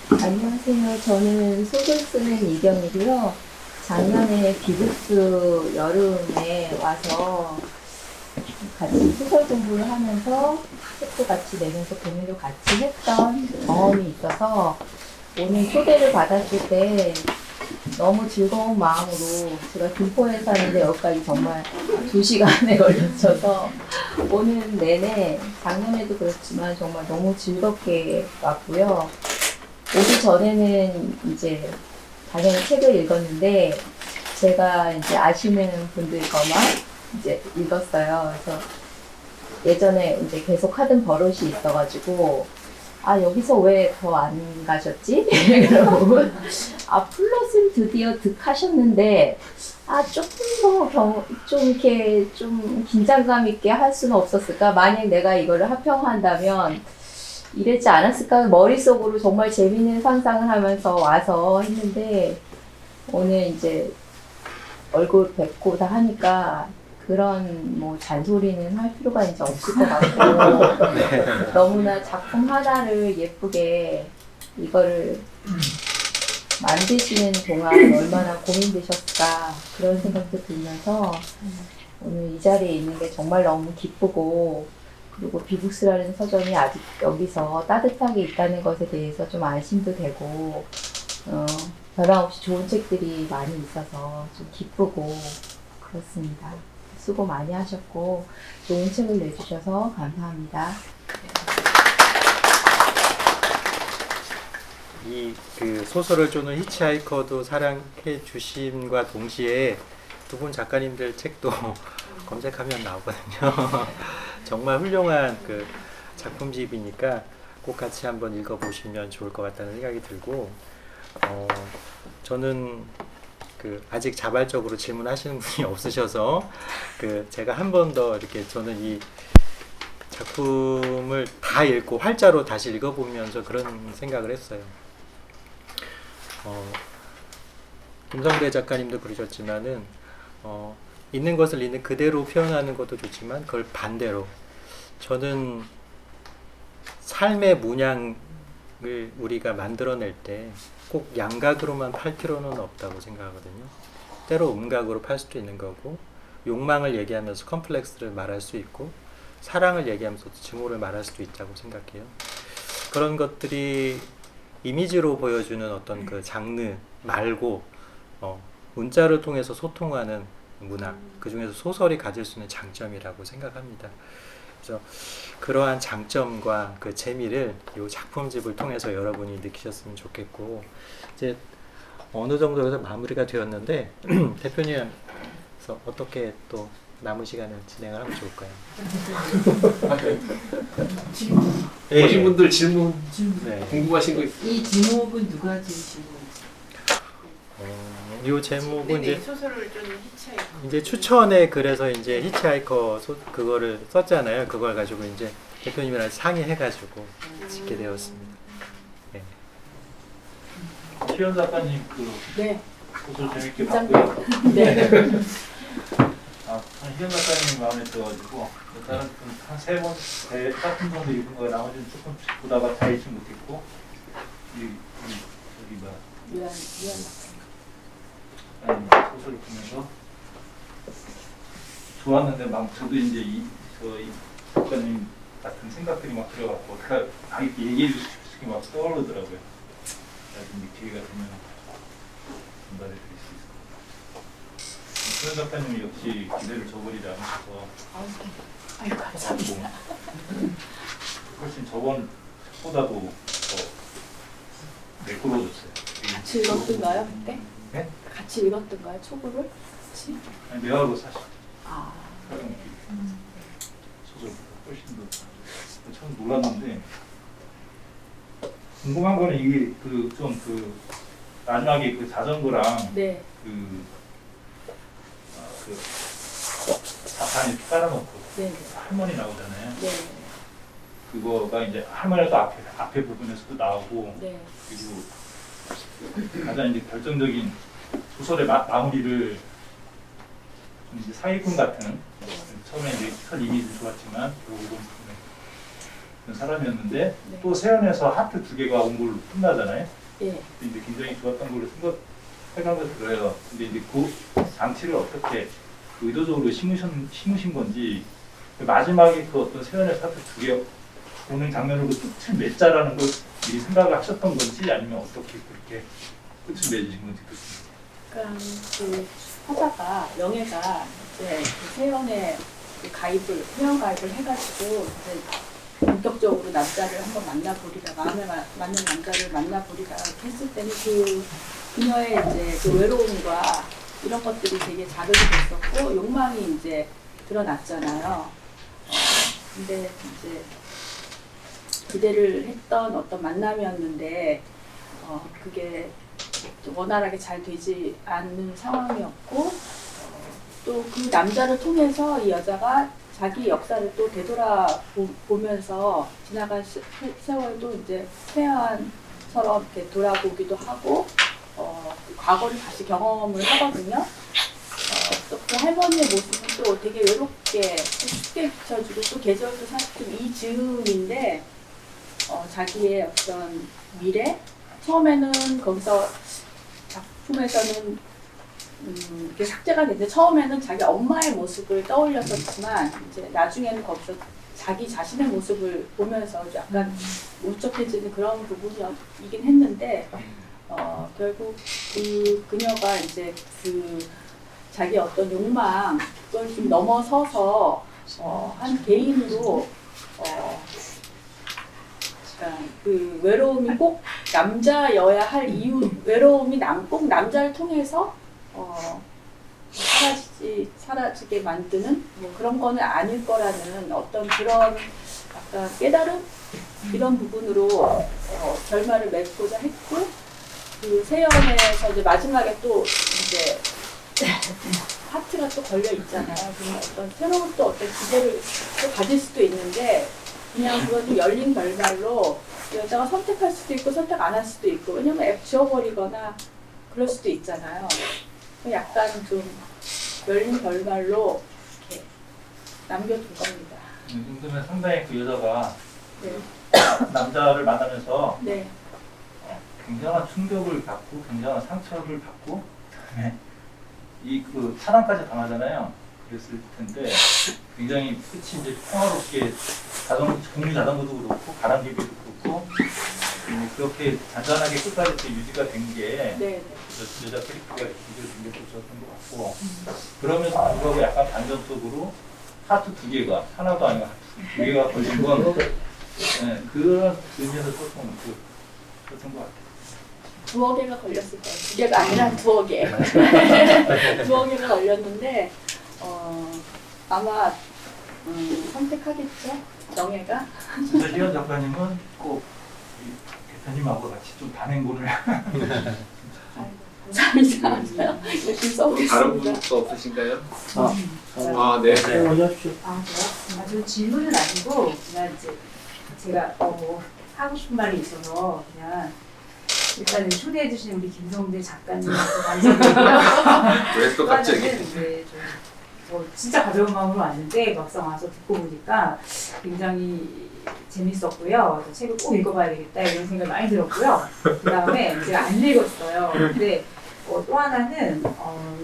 안녕하세요. 저는 소설 쓰는 이경이고요. 작년에 비북스 여름에 와서 같이 소설 공부를 하면서 책도 같이 내면서 공유도 같이 했던 경험이 있어서 오늘 초대를 받았을 때 너무 즐거운 마음으로, 제가 김포에 사는데 여기까지 정말 2시간에 걸려서 오늘 내내, 작년에도 그렇지만 정말 너무 즐겁게 왔고요. 오기 전에는 이제 당연히 책을 읽었는데, 제가 이제 아시는 분들 거만 이제 읽었어요. 그래서 예전에 이제 계속 하던 버릇이 있어가지고, 여기서 왜 더 안 가셨지? 그러고, 플러스를 드디어 득하셨는데, 조금 더 좀 이렇게 좀 긴장감 있게 할 수는 없었을까? 만약 내가 이거를 합평한다면 이랬지 않았을까? 머릿속으로 정말 재밌는 상상을 하면서 와서 했는데, 오늘 이제 얼굴 뵙고 다 하니까 그런 뭐 잔소리는 할 필요가 이제 없을 것 같고, 너무나 작품 하나를 예쁘게 이거를 만드시는 동안 얼마나 고민되셨을까 그런 생각도 들면서 오늘 이 자리에 있는 게 정말 너무 기쁘고 그리고 비북스라는 서점이 아직 여기서 따뜻하게 있다는 것에 대해서 좀 안심도 되고 변함없이 좋은 책들이 많이 있어서 좀 기쁘고 그렇습니다. 수고 많이 하셨고 좋은 책을 내주셔서 감사합니다. 이 그 소설을 쪼는 히치하이커도 사랑해 주심과 동시에 두 분 작가님들 책도 검색하면 나오거든요. 정말 훌륭한 그 작품집이니까 꼭 같이 한번 읽어보시면 좋을 것 같다는 생각이 들고 저는 그 아직 자발적으로 질문하시는 분이 없으셔서 그 제가 한 번 더 이렇게 저는 이 작품을 다 읽고 활자로 다시 읽어보면서 그런 생각을 했어요. 김성대 작가님도 그러셨지만은 있는 것을 있는 그대로 표현하는 것도 좋지만 그걸 반대로 저는 삶의 문양을 우리가 만들어낼 때 꼭 양각으로만 팔 필요는 없다고 생각하거든요. 때로 음각으로 팔 수도 있는 거고 욕망을 얘기하면서 컴플렉스를 말할 수 있고 사랑을 얘기하면서 증오를 말할 수도 있다고 생각해요. 그런 것들이 이미지로 보여주는 어떤 그 장르 말고 문자를 통해서 소통하는 문학, 그 중에서 소설이 가질 수 있는 장점이라고 생각합니다. 그래서 그러한 장점과 그 재미를 이 작품집을 통해서 여러분이 느끼셨으면 좋겠고 이제 어느 정도 해서 마무리가 되었는데 대표님 그래서 어떻게 또 남은 시간을 진행을 하면 좋을까요? 네. 오신 분들 질문 네. 궁금하신 거 있어요? 이 제목은 누가 지으신 거예요? 이 제목은 이제 소설을 좀 히치하이커. 이제 추천에 그래서 이제 히치하이커 그거를 썼잖아요. 그걸 가지고 이제 대표님이랑 상의해가지고 짓게 되었습니다. 네. 시연 작가님 그 네. 소설 재밌게 긴장- 봤고요. 네. 시연 작가님이 마음에 들어가지고 다른 한세 번 같은 정도 읽은 거 나머지는 조금 보다가 다 읽지 못했고 저기 뭐 미안. 소설을 보면서 좋았는데 막 저도 이제 이 작가님 같은 생각들이 막 들어갔고 이렇게 얘기해 주시는 게 막 떠오르더라고요. 나중에 기회가 되면 전달해 드릴 수 있을 것 같아요. 소연 작가님이 역시 기대를 저버리지 않으셔서 아유 감사합니다. 훨씬 저번 책보다도 더 매끄러워졌어요. 같이 읽었던가요 그때? 네? 같이 읽었던가요 초고를? 같이? 아니, 대화로 사실 아. 사람 소설보다 훨씬 더 참 놀랐는데 궁금한 거는 이게 그 마지막에 그 자전거랑 네. 그 자판에 깔아놓고 네. 할머니 나오잖아요. 네. 그거가 이제 할머니도 앞에 부분에서도 나오고 네. 그리고 가장 이제 결정적인 소설의 마무리를 좀 이제 사기꾼 같은 처음에 이제 첫 이미지 좋았지만 결국은 그런 사람이었는데 네. 또 세연에서 하트 2개가 온 걸로 끝나잖아요. 예. 근데 이제 굉장히 좋았던 걸로 생각도 들어요. 근데 이제 그 장치를 어떻게 의도적으로 심으신 건지 마지막에 그 어떤 세연에서 하트 2개 오는 장면으로 끝을 맺자라는 걸 미리 생각을 하셨던 건지 아니면 어떻게 그렇게 끝을 맺으신 건지 그러니까 그 화자가 영애가 이제 그 세연의 그 회원 가입을 해가지고 이제 본격적으로 남자를 한번 만나보리라 마음에 맞는 남자를 만나보리라 이렇게 했을 때는 그녀의 이제 그 외로움과 이런 것들이 되게 자극이 됐었고 욕망이 이제 드러났잖아요. 근데 이제 기대를 했던 어떤 만남이었는데 그게 좀 원활하게 잘 되지 않는 상황이었고 또 그 남자를 통해서 이 여자가 자기 역사를 또 되돌아보면서 지나간 세월도 이제 세안처럼 이렇게 돌아보기도 하고 그 과거를 다시 경험을 하거든요. 또 그 할머니의 모습은 또 되게 외롭게 쉽게 비춰주고 또 계절도 사실 좀 이즈음인데 자기의 어떤 미래 처음에는 거기서 작품에서는 이렇게 삭제가 됐는데 처음에는 자기 엄마의 모습을 떠올렸었지만 이제 나중에는 거기서 자기 자신의 모습을 보면서 약간 울적해지는 그런 부분이긴 했는데 결국 그녀가 이제 자기 어떤 욕망 그걸 좀 넘어서서 한 개인으로 그러니까 그 외로움이 꼭 남자여야 할 이유 외로움이 꼭 남자를 통해서 사라지게 만드는 뭐 그런 거는 아닐 거라는 어떤 그런 약간 깨달음 이런 부분으로 결말을 맺고자 했고 그 세연에서 이제 마지막에 또 이제 하트가 또 걸려 있잖아요. 그런 어떤 새로운 또 어떤 기대를 또 가질 수도 있는데 그냥 그건 좀 열린 결말로 여자가 선택할 수도 있고 선택 안 할 수도 있고 왜냐면 앱 지워버리거나 그럴 수도 있잖아요. 약간 좀 열린 결말로 이렇게 남겨둔 겁니다. 이 정도면 상당히 그 여자가 네. 남자를 만나면서 네. 굉장한 충격을 받고 굉장한 상처를 받고 그다음에 그 차단까지 당하잖아요. 그랬을 텐데 굉장히 끝이 이제 평화롭게 공유 자전거도 그렇고 바람개비도 그렇고 그렇게 잔잔하게 끝까지 또 유지가 된 게 네. 여자 캐릭터가 유지가 된게 좋았던 것 같고 그러면서 불구하고 약간 반전적으로 하트 2개가 하나도 아니고 하트 2개가 걸린 건 네, 그런 의미에서 조금 그렇던 것 같아요. 2억개가 걸렸을 거예요. 2개가 아니라 2억개. 2억개가 걸렸는데 아마 선택하겠죠? 정혜가. 진짜 시현 작가님은 꼭 대표님하고 같이 좀 단행본을 감사합니다. 열심히 써보겠습니다. 다른 분도 없으신가요? 네. 먼저 하십시오. 저 질문은 아니고 그냥 이제 제가 하고 싶은 말이 있어서 그냥 일단은 초대해 주신 우리 김성대 작가님한테 감사드리고요. 왜 또 갑자기? 이제 진짜 가벼운 마음으로 왔는데 막상 와서 듣고 보니까 굉장히 재밌었고요. 책을 꼭 읽어봐야 되겠다 이런 생각이 많이 들었고요. 그 다음에 제가 안 읽었어요. 근데 또 하나는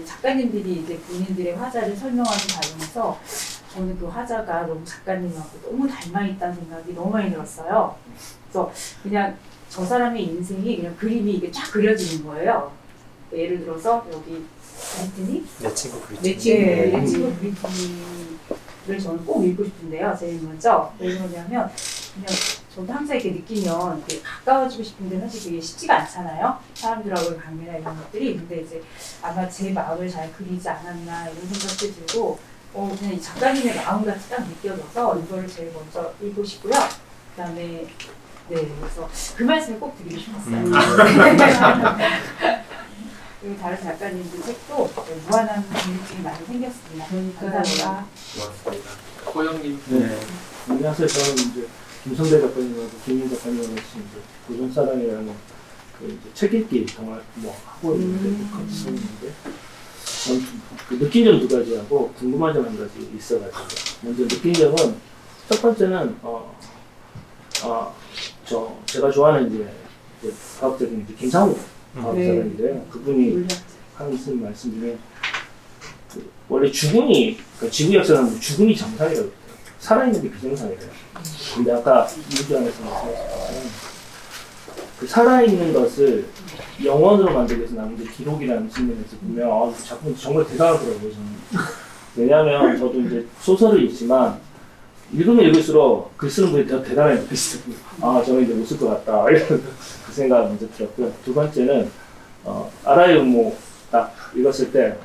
작가님들이 이제 본인들의 화자를 설명하는 과정에서 저는 그 화자가 너무 작가님하고 너무 닮아있다는 생각이 너무 많이 들었어요. 그래서 그냥 저 사람의 인생이 그냥 그림이 이게 쫙 그려지는 거예요. 예를 들어서 여기 브리트니? 내 친구 브리트니. 내 친구 브리트니를 저는 꼭 읽고 싶은데요. 제일 먼저 왜 그러냐면 그냥 저도 항상 이렇게 느끼면 이렇게 가까워지고 싶은데 사실 그게 쉽지가 않잖아요. 사람들하고의 관계나 이런 것들이. 근데 이제 아마 제 마음을 잘 그리지 않았나 이런 생각도 들고 그냥 이 작가님의 마음같이 딱 느껴져서 이거를 제일 먼저 읽고 싶고요. 그 다음에 그래서 그 말씀을 꼭 드리고 싶었어요. 그리고 다른 작가님들 책도 무한한 궁금증이 많이 생겼습니다. 감사합니다. 고맙습니다. 호영님. 네. 안녕하세요. 저는 이제 김성대 작가님하고 김민 작가님하고 이제 고전사랑이라는 그 이제 책 읽기 동안 하고 있는데 같이 썼는데 저는 그 느낀 점 2가지하고 궁금한 점 1가지 있어가지고 먼저 느낀 점은 첫 번째는 제가 좋아하는 이제 과학적인 김상우 과학자인데요. 그분이 하는 말씀 중에 원래 죽음이 지구 역사는 죽음이 정상이라고 해요. 살아있는 게 비정상이래요. 근데 아까 이주 안에서 말씀하신 것처럼 그 살아있는 것을 영원으로 만들기 위해서 남은 게 기록이라는 측면에서 보면 작품 정말 대단하더라고요. 저는. 왜냐하면 저도 이제 소설을 읽지만 읽으면 읽을수록 글 쓰는 분이 되게 대단하게 느껴지더라고요. 저는 이제 못 쓸 것 같다. 이런 그 생각이 먼저 들었고요. 두 번째는 아라의 음모 딱 읽었을 때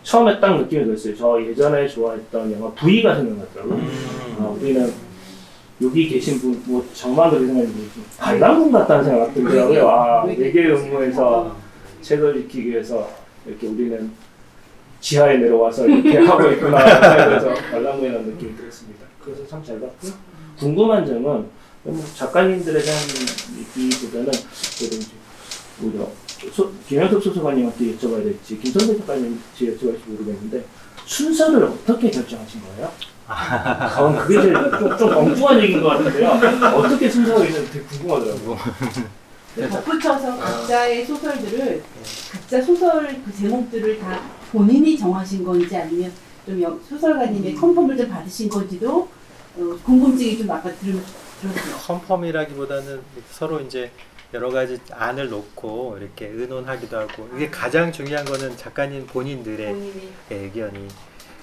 처음에 딱 느낌이 들었어요. 저 예전에 좋아했던 영화 V가 생각났더라고요. V는 여기 계신 분, 정말 그렇게 생각했는데 관람분 같다는 생각이 들더라고요. 외계의 음모에서 책을 읽기 위해서 이렇게 우리는 지하에 내려와서 이렇게 하고 있구나. 그래서 관람분이라는 느낌이 들었습니다. 그래서 참 잘 봤고요. 궁금한 점은 작가님들에 대한 얘기보다는 그래도 이제 오히려 김영석 소설가님한테 여쭤봐야 될지 김성대 작가님한테 여쭤봐야 될지 모르겠는데 순서를 어떻게 결정하신 거예요? 그게 제일 좀 엉뚱한 얘기인 것 같은데요. 어떻게 순서가 있는지 되게 궁금하더라고요. 덧붙여서 각자의 소설들을 각자 소설 그 제목들을 다 본인이 정하신 건지 아니면 좀 소설가님의 컨펌을 좀 받으신 건지도 궁금증이 좀 아까 들었어요. 컨펌이라기보다는 서로 이제 여러 가지 안을 놓고 이렇게 의논하기도 하고, 이게 가장 중요한 거는 작가님 본인들의 의견이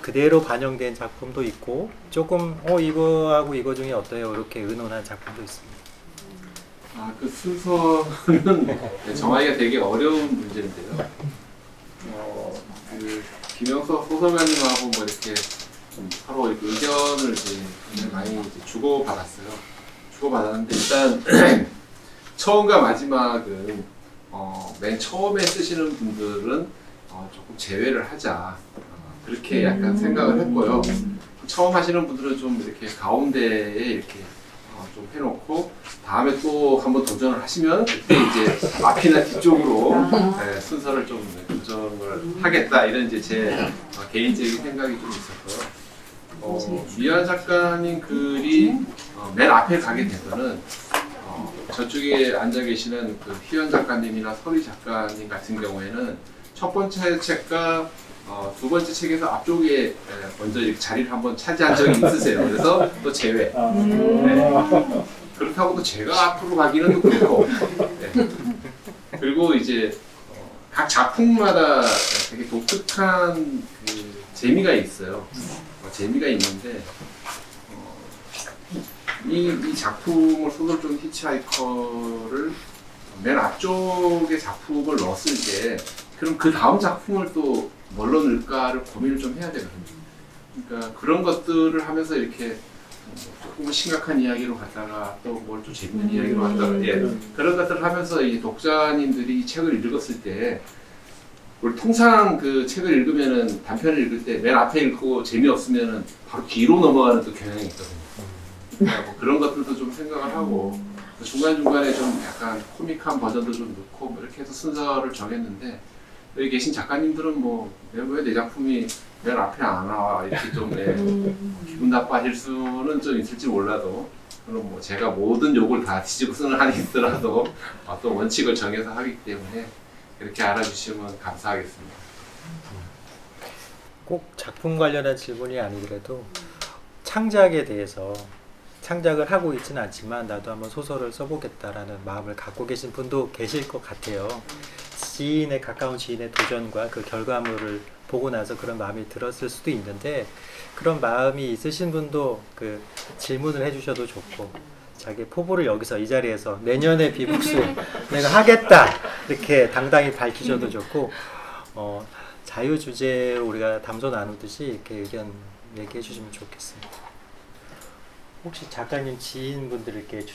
그대로 반영된 작품도 있고, 조금 이거하고 이거 중에 어때요? 이렇게 의논한 작품도 있습니다. 그 순서는 정하기가 되게 어려운 문제인데요. 그 김영석 소설가님하고 뭐 이렇게 좀 서로 이렇게 의견을 이제 많이 이제 주고받았어요. 주고받았는데 일단 처음과 마지막은 맨 처음에 쓰시는 분들은 조금 제외를 하자, 그렇게 약간 생각을 했고요. 처음 하시는 분들은 좀 이렇게 가운데에 이렇게 좀 해놓고 다음에 또 한번 도전을 하시면 그때 이제 앞이나 뒤쪽으로 순서를 좀 조정을 하겠다, 이런 이제 제 개인적인 생각이 좀 있었고요. 미안 작가님 글이 맨 앞에 가게 되면은 저쪽에 앉아 계시는 그 희연 작가님이나 서리 작가님 같은 경우에는 첫 번째 책과 두 번째 책에서 앞쪽에 먼저 이렇게 자리를 한번 차지한 적이 있으세요. 그래서 또 제외. 그렇다고 또 제가 앞으로 가기는 또 그렇고. 그리고 이제 각 작품마다 되게 독특한 그 재미가 있어요. 재미가 있는데 이 작품을 소설적 히치하이커를 맨 앞쪽에 작품을 넣었을 때 그럼 그 다음 작품을 또 뭘로 넣을까를 고민을 좀 해야 되거든요. 그러니까 그런 것들을 하면서 이렇게 조금 심각한 이야기로 갔다가 또 뭘 좀 재밌는 이야기로 갔다가 그런 것들을 하면서 이 독자님들이 이 책을 읽었을 때, 우리 통상 그 책을 읽으면은 단편을 읽을 때 맨 앞에 읽고 재미없으면은 바로 뒤로 넘어가는 또 경향이 있거든요. 그러니까 뭐 그런 것들도 좀 생각을 하고 중간중간에 좀 약간 코믹한 버전도 좀 넣고 뭐 이렇게 해서 순서를 정했는데, 여기 계신 작가님들은 뭐 왜 내 작품이 맨 앞에 안 나와 이렇게 좀 기분 나빠질 수는 좀 있을지 몰라도, 그럼 뭐 제가 모든 욕을 다 뒤집어 쓰는 한이 있더라도 어떤 원칙을 정해서 하기 때문에 이렇게 알아주시면 감사하겠습니다. 꼭 작품 관련한 질문이 아니더라도 창작에 대해서, 창작을 하고 있지는 않지만 나도 한번 소설을 써보겠다라는 마음을 갖고 계신 분도 계실 것 같아요. 지인의, 가까운 지인의 도전과 그 결과물을 보고 나서 그런 마음이 들었을 수도 있는데, 그런 마음이 있으신 분도 그 질문을 해주셔도 좋고, 자기 포부를 여기서 이 자리에서 내년에 비북스 내가 하겠다 이렇게 당당히 밝히셔도 좋고, 자유 주제로 우리가 담소 나누듯이 이렇게 의견 얘기해 주시면 좋겠습니다. 혹시 작가님 지인분들 이렇게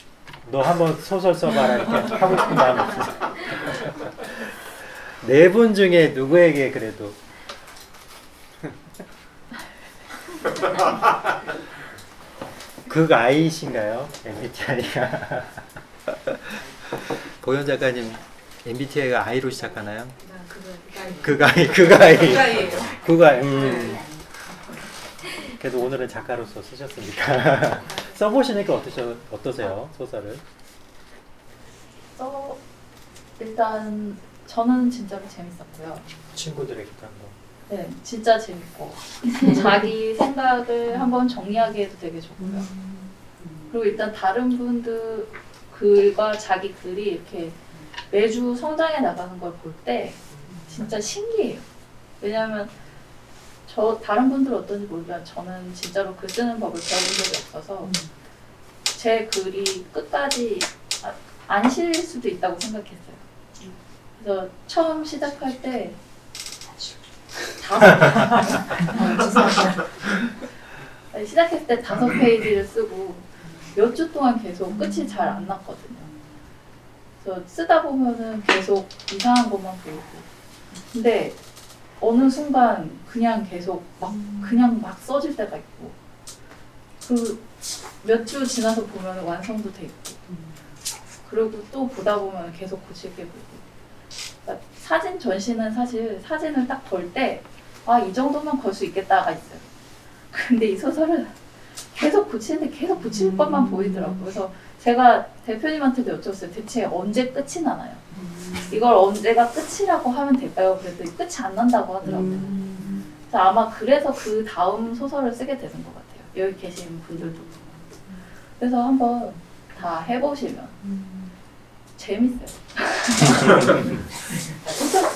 너 한번 소설 써봐라 이렇게 하고 싶은 마음 없으세요? 네 분 중에 누구에게 그래도 극아이신가요? MBTI가 보현 작가님 MBTI가 I로 시작하나요? 극아이. 그래도 오늘은 작가로서 쓰셨으니까 써보시니까 어떠세요? 소설을? 일단 저는 진짜로 재밌었고요. 친구들에게도 한번. 네, 진짜 재밌고 자기 생각을 한번 정리하기에도 되게 좋고요. 그리고 일단 다른 분들 글과 자기 글이 이렇게 매주 성장해 나가는 걸 볼 때 진짜 신기해요. 왜냐하면 저 다른 분들 어떤지 모르지만 저는 진짜로 글 쓰는 법을 배워본 적이 없어서 제 글이 끝까지 안 실릴 수도 있다고 생각했어요. 그래서 처음 시작할 때 시작했을 때 5페이지를 쓰고 몇 주 동안 계속 끝이 잘 안 났거든요. 그래서 쓰다 보면은 계속 이상한 것만 보이고, 근데 어느 순간 그냥 계속 막 써질 때가 있고, 그 몇 주 지나서 보면 완성도 돼 있고, 그리고 또 보다 보면 계속 고칠 게 보이고. 그러니까 사진 전시는 사실 사진을 딱 걸 때 이 정도만 걸 수 있겠다가 있어요. 근데 이 소설은 계속 고치는데 계속 고칠 것만 보이더라고요. 그래서 제가 대표님한테도 여쭤봤어요. 대체 언제 끝이 나나요? 이걸 언제가 끝이라고 하면 될까요? 그랬더니 끝이 안 난다고 하더라고요. 그래서 아마 그래서 그 다음 소설을 쓰게 되는 것 같아요. 여기 계신 분들도. 그래서 한번 다 해보시면 재밌어요.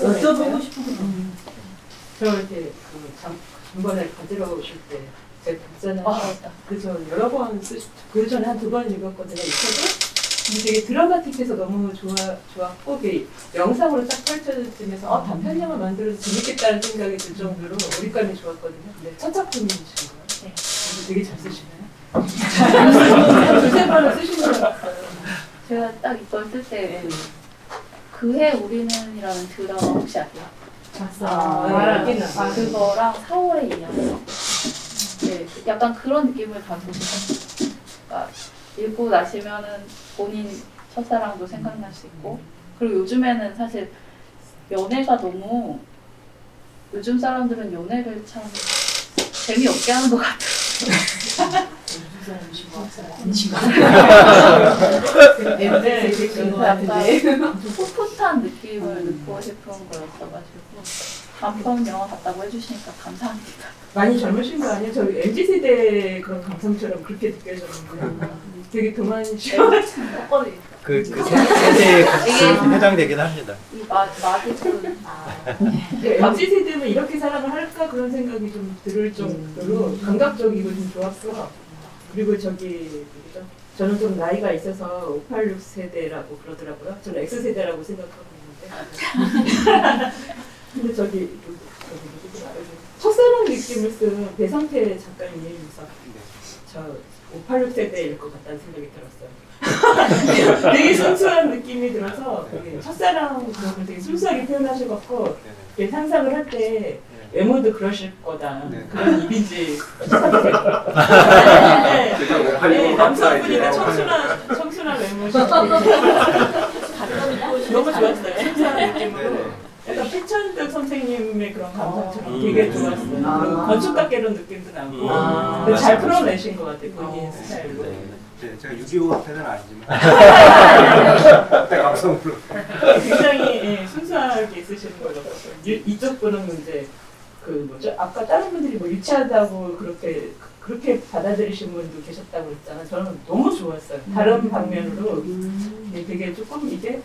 여쭤보고 싶은 거. 저 이렇게 전번에 가지러 오실 때 제가 봤잖아요. 그래서 여러 번 그 전에 한 2번 읽었거든요. 이 책을. 근데 되게 드라마틱해서 너무 좋았고 그게 영상으로 딱 펼쳐지면서 단편영화 만들어서 재밌겠다는 생각이 들 정도로 몰입감이 좋았거든요. 근데 첫 작품이신 거예요? 네. 되게 잘 쓰시나요? 두세 번을 쓰신 것 같아요. 제가 딱 이걸 쓸 때 그해 우리는이라는 드라마 혹시 아세요? 봤어요. 그거랑 4월의 인연. 네, 약간 그런 느낌을 담고 싶어요. 그러니까 읽고 나시면은 본인 첫사랑도 생각날 수 있고, 그리고 요즘에는 사실 연애가 너무, 요즘 사람들은 연애를 참 재미없게 하는 것 같아요. 약간 풋풋한 느낌을 넣고 싶은 거였어가지고 단편 영화 같다고 해주시니까 감사합니다. 많이 젊으신 거 아니에요? 저희 MZ세대 그런 감성처럼 그렇게 느껴졌는데 되게 그만이시죠? 그 세대에 같이 해당되긴 합니다. 이 마디꾼 MZ세대면 이렇게 사랑을 할까 그런 생각이 좀 들 정도로 감각적이고 좀 좋았고, 그리고 저기 누구죠? 저는 좀 나이가 있어서 586 세대라고 그러더라고요. 저는 X세대라고 생각하고 있는데 근데 저기 누구더라? 첫사랑 느낌을 쓴 배성태 작가님이 저 586 세대일 것 같다는 생각이 들었어요. 되게 순수한 느낌이 들어서 첫사랑 그런 걸 되게 순수하게 표현하셔갖고 상상을 할 때 외모도 그러실 거다. 그런 이미지. 네, 남성분이니까 청순한 외모시고 너무 좋았어요. 순수한 느낌으로. 약간 피천득 선생님의 그런 감성처럼 되게 좋았어요. 건축가께로는 느낌도 나고 잘 풀어내신 것 같아요. 본인 스타일로. 네, 제가 6.25 앞에는 아니지만 그때 감성으로 굉장히 순수하게 쓰시는 것 같아요. 이쪽 분은 이제 그 뭐죠? 아까 다른 분들이 뭐 유치하다고 그렇게 받아들이신 분도 계셨다고 했잖아요. 저는 너무 좋았어요. 다른 방면으로 되게 조금 이게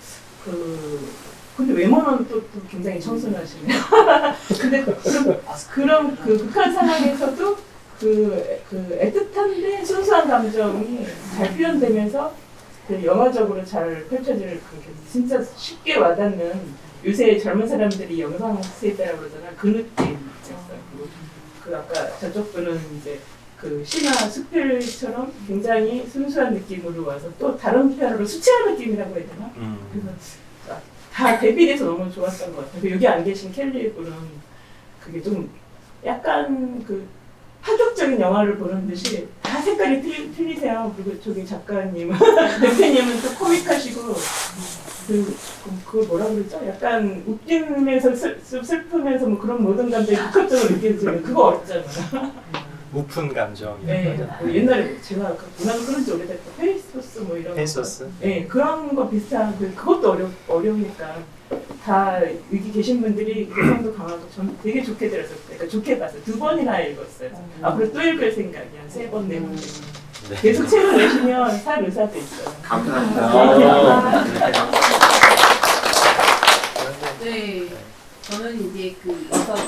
근데 외모는 또 굉장히 청순하시네요. 근데 그런 극한 상황에서도 애틋한데 순수한 감정이 잘 표현되면서 영화적으로 잘 펼쳐질 진짜 쉽게 와닿는, 요새 젊은 사람들이 영상 세대라고 그러잖아요. 그 느낌이었어요. 아까 저쪽 분은 이제 시나 수필처럼 굉장히 순수한 느낌으로 와서 또 다른 편으로 수채화 느낌이라고 해야 되나? 그래서 다 대비돼서 너무 좋았던 것 같아요. 여기 안 계신 켈리 분은 그게 좀 약간 파격적인 영화를 보는 듯이 다 색깔이 틀리세요. 그리고 저기 작가님은 대표님은 또 코믹하시고 그걸 뭐라 그러죠? 약간 웃기면서 슬프면서 뭐 그런 모든 감정이 복합적으로 느껴지는 그거 어렵잖아요. 우픈 감정. 네, 옛날에 제가 문학을 그런 지 오래됐고 페이소스 뭐 이런 페이소스. 네, 그런 거 비슷한 그것도 어려우니까 다 여기 계신 분들이 개성도 강하고 전 되게 좋게 들었어요. 그러니까 좋게 봤어요. 2번이나 읽었어요. 앞으로 또 읽을 생각이야. 3번, 4번. 네. 계속 책을 내시면 살 의사도 있어요. 감사합니다. 네, 저는 이제 여섯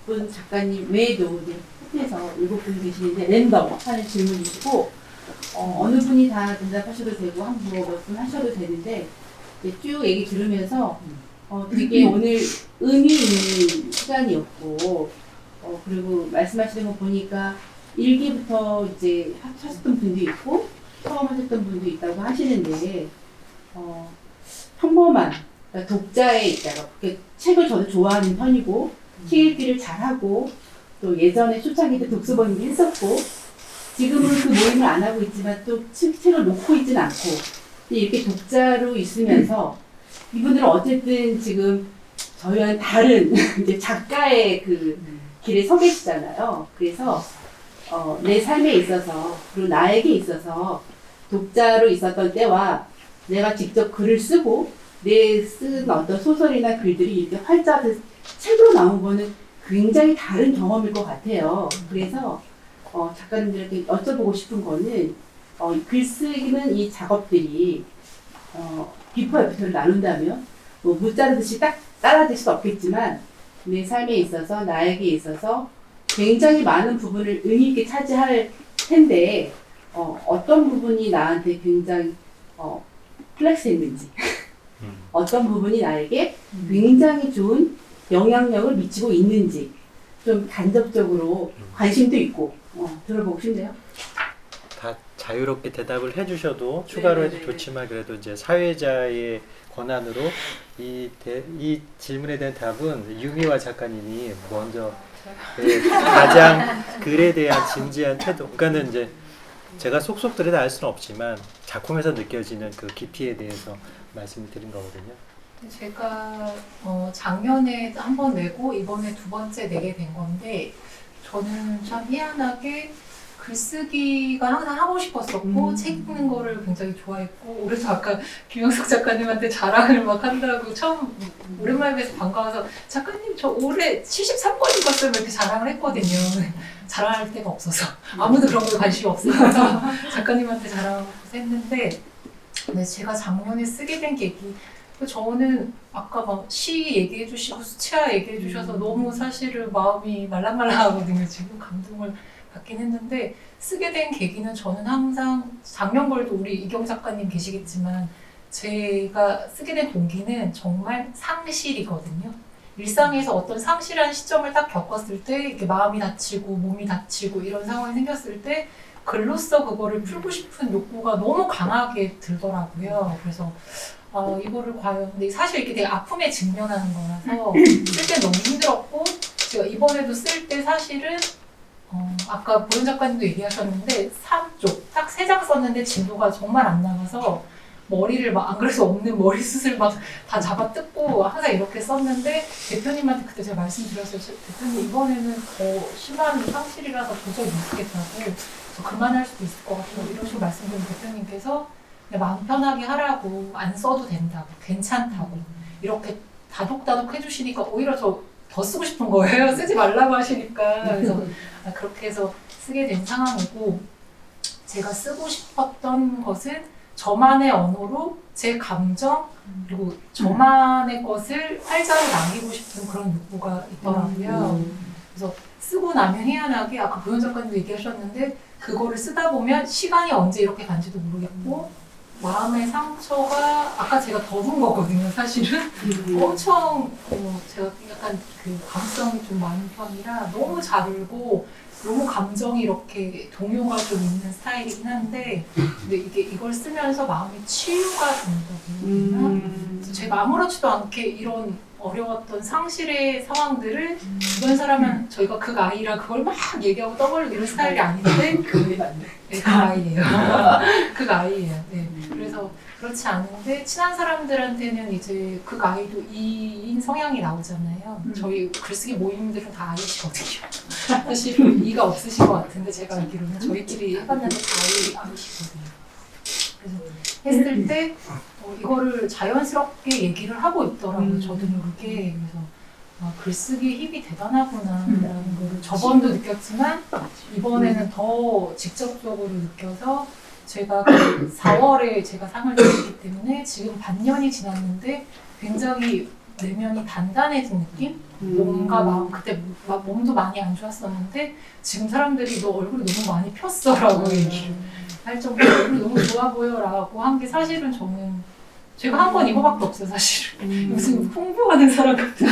분 작가님 외에도 이제 에서 7분 계시는데 랜덤 하는 질문이시고 어느 분이 다 대답하셔도 되고 한 분 하셔도 되는데 쭉 얘기 들으면서 되게 오늘 의미 있는 시간이었고 그리고 말씀하시는 거 보니까 일기부터 이제 하셨던 분도 있고 처음 하셨던 분도 있다고 하시는데 평범한 그러니까 독자에 있다가 책을 저도 좋아하는 편이고 책 읽기를 잘하고 또 예전에 초창기 때 독서모임도 했었고 지금은 그 모임을 안 하고 있지만 또 책을 놓고 있지는 않고 이렇게 독자로 있으면서 이분들은 어쨌든 지금 저희와는 다른 이제 작가의 길에 서 계시잖아요. 그래서 내 삶에 있어서 그리고 나에게 있어서 독자로 있었던 때와 내가 직접 글을 쓰고 내 쓴 어떤 소설이나 글들이 이렇게 활자를 책으로 나온 거는 굉장히 다른 경험일 것 같아요. 그래서 작가님들에게 여쭤보고 싶은 거는 글쓰기는 이 작업들이 비포 애프터를 나눈다면 뭐 무자르듯이 딱 따라질 수 없겠지만 내 삶에 있어서 나에게 있어서 굉장히 많은 부분을 의미 있게 차지할 텐데 어떤 부분이 나한테 굉장히 플렉스했는지 어떤 부분이 나에게 굉장히 좋은 영향력을 미치고 있는지 좀 간접적으로 관심도 있고 들어보고 싶네요. 다 자유롭게 대답을 해주셔도 추가로 해도 좋지만 그래도 이제 사회자의 권한으로 이 질문에 대한 답은 유미화 작가님이 먼저 가장 글에 대한 진지한 태도, 그러니까는 이제 제가 속속 들여다 알 수는 없지만 작품에서 느껴지는 그 깊이에 대해서 말씀을 드린 거거든요. 제가 작년에 한 번 내고 이번에 두 번째 내게 된 건데 저는 참 희한하게 글쓰기가 항상 하고 싶었었고 책 읽는 거를 굉장히 좋아했고 올해도 아까 김영석 작가님한테 자랑을 막 한다고 처음 오랜만에 뵈서 반가워서 작가님 저 올해 73권 읽었어요 이렇게 자랑을 했거든요. 자랑할 데가 없어서 아무도 그런 거에 관심이 없어서 작가님한테 자랑을 했는데 네, 제가 작년에 쓰게 된 계기 저는 아까 막 시 얘기해 주시고 수채화 얘기해 주셔서 너무 사실은 마음이 말랑말랑하거든요. 지금 감동을 받긴 했는데 쓰게 된 계기는 저는 항상 작년 걸도 우리 이경 작가님 계시겠지만 제가 쓰게 된 동기는 정말 상실이거든요. 일상에서 어떤 상실한 시점을 딱 겪었을 때 이렇게 마음이 다치고 몸이 다치고 이런 상황이 생겼을 때 글로써 그거를 풀고 싶은 욕구가 너무 강하게 들더라고요. 그래서 이거를 과연 근데 사실 이렇게 되게 아픔에 직면하는 거라서 쓸 때 너무 힘들었고 제가 이번에도 쓸 때 사실은 아까 보현 작가님도 얘기하셨는데 3쪽 딱 3장 썼는데 진도가 정말 안 나가서 머리를 막 안 그래서 없는 머리숱을 막 다 잡아 뜯고 항상 이렇게 썼는데 대표님한테 그때 제가 말씀드렸어요. 대표님 이번에는 더 심한 상실이라서 도저히 못 쓰겠다고 저 그만할 수도 있을 것 같아요. 이런 식으로 말씀드린 대표님께서 마음 편하게 하라고 안 써도 된다고 괜찮다고 이렇게 다독다독 해주시니까 오히려 저 더 쓰고 싶은 거예요. 쓰지 말라고 하시니까. 그래서 그렇게 해서 쓰게 된 상황이고 제가 쓰고 싶었던 것은 저만의 언어로 제 감정 그리고 저만의 것을 활자로 남기고 싶은 그런 욕구가 있더라고요. 그래서 쓰고 나면 희한하게 아까 보현 작가님도 얘기하셨는데 그거를 쓰다 보면 시간이 언제 이렇게 간지도 모르겠고 마음의 상처가 아까 제가 더운 거거든요. 사실은 엄청 제가 약간 그 감성이 좀 많은 편이라 너무 잘 울고 너무 감정이 이렇게 동요가 좀 있는 스타일이긴 한데 근데 이걸 쓰면서 마음이 치유가 된다고 그래서 제가 아무렇지도 않게 이런 어려웠던 상실의 상황들을 주변 사람은 저희가 그 아이라 그걸 막 얘기하고 떠벌리고 이런 스타일이 아닌데 네, 그 아이예요. 그 아이예요. 네. 그래서 그렇지 않은데 친한 사람들한테는 이제 그 아이도 E인 성향이 나오잖아요. 저희 글쓰기 모임들은 다 I시거든요. 사실은 E가 없으신 것 같은데 제가 알기로는 저희끼리 해봤는데 다 I시거든요. 그래서 했을 때 이거를 자연스럽게 얘기를 하고 있더라고요. 저도 모르게. 그래서 글쓰기의 힘이 대단하구나라는 거를 저번도 느꼈지만 이번에는 더 직접적으로 느껴서 제가 그 4월에 제가 상을 받았기 때문에 지금 반년이 지났는데 굉장히 내면이 단단해진 느낌? 뭔가 마음 그때 몸도 많이 안 좋았었는데 지금 사람들이 너 얼굴이 너무 많이 폈어라고 얘기를 할 정도로 얼굴이 너무 좋아 보여라고 한 게 사실은 저는 제가 한 건 이거밖에 없어요, 사실은. 무슨 홍보하는 사람 같은.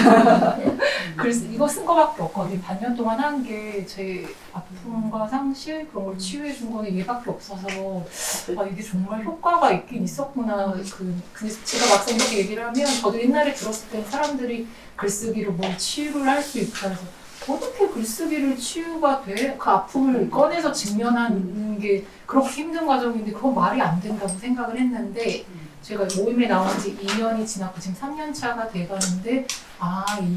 그래서 이거 쓴 거밖에 없거든요. 반년 동안 한 게 제 아픔과 상실 그런 걸 치유해 준 거는 얘밖에 없어서 이게 정말 효과가 있긴 있었구나. 근데 제가 막상 이렇게 얘기를 하면 저도 옛날에 들었을 때 사람들이 글쓰기로 뭘 치유를 할 수 있다 해서 어떻게 글쓰기를 치유가 돼? 그 아픔을 꺼내서 직면하는 게 그렇게 힘든 과정인데 그건 말이 안 된다고 생각을 했는데 제가 모임에 나온 지 2년이 지났고 지금 3년 차가 돼가는데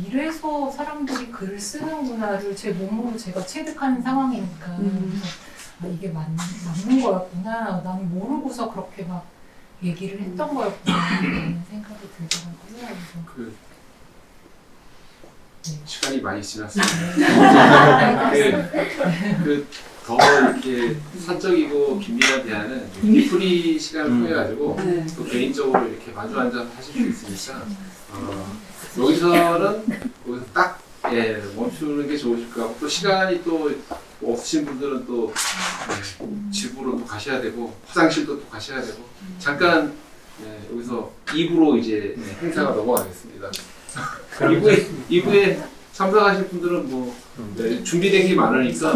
이래서 사람들이 글을 쓰는구나를 제 몸으로 제가 체득하는 상황이니까 그래서 아, 이게 맞는 거였구나. 나는 모르고서 그렇게 막 얘기를 했던 거였구나 라는 생각이 들더라고요. 그 네. 시간이 많이 지났습니다. 더 이렇게 사적이고 긴밀한 대화는 디프리 시간을 통해 가지고 또 개인적으로 이렇게 마주 앉아 하실 수 있으니까 여기서 딱 멈추는 게 좋으실 것 같고 또 시간이 또 없으신 분들은 또 집으로 또 가셔야 되고 화장실도 또 가셔야 되고 잠깐 여기서 2부로 이제 행사가 넘어가겠습니다. 2부에 참석하실 분들은 뭐 준비된 게 많으니까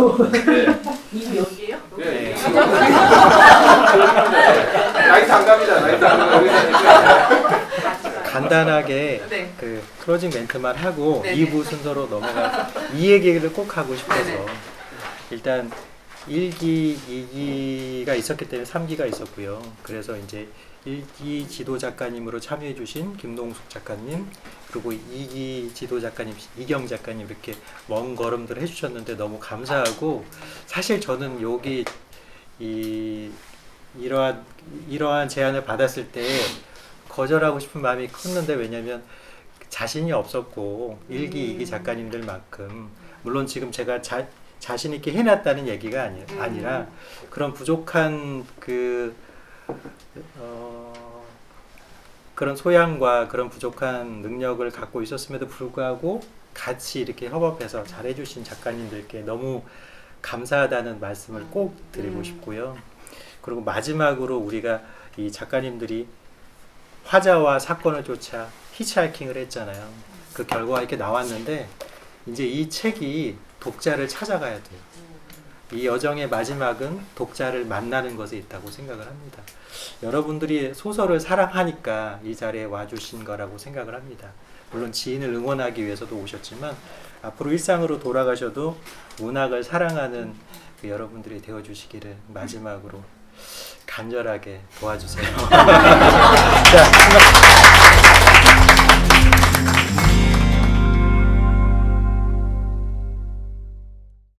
이거 여기에요? 네. 라이트 안 갑니다. 라이트 안 갑니다. 간단하게 네. 그 클로징 멘트만 하고 네네. 2부 순서로 넘어가 이 얘기를 꼭 하고 싶어서 네네. 일단 1기, 2기가 있었기 때문에 3기가 있었고요. 그래서 이제 1기 지도 작가님으로 참여해 주신 김동숙 작가님 그리고 2기 지도 작가님 이경 작가님 이렇게 먼 걸음들 해주셨는데 너무 감사하고 사실 저는 여기 이러한 제안을 받았을 때 거절하고 싶은 마음이 컸는데 왜냐면 자신이 없었고 1기, 2기 작가님들만큼 물론 지금 제가 자신 있게 해놨다는 얘기가 아니라 그런 부족한 그런 소양과 그런 부족한 능력을 갖고 있었음에도 불구하고 같이 이렇게 협업해서 잘해주신 작가님들께 너무 감사하다는 말씀을 꼭 드리고 싶고요. 그리고 마지막으로 우리가 이 작가님들이 화자와 사건을 쫓아 히치하이킹을 했잖아요. 그 결과가 이렇게 나왔는데 이제 이 책이 독자를 찾아가야 돼요. 이 여정의 마지막은 독자를 만나는 것에 있다고 생각을 합니다. 여러분들이 소설을 사랑하니까 이 자리에 와주신 거라고 생각을 합니다. 물론 지인을 응원하기 위해서도 오셨지만 앞으로 일상으로 돌아가셔도 문학을 사랑하는 그 여러분들이 되어주시기를 마지막으로 간절하게 도와주세요. 자,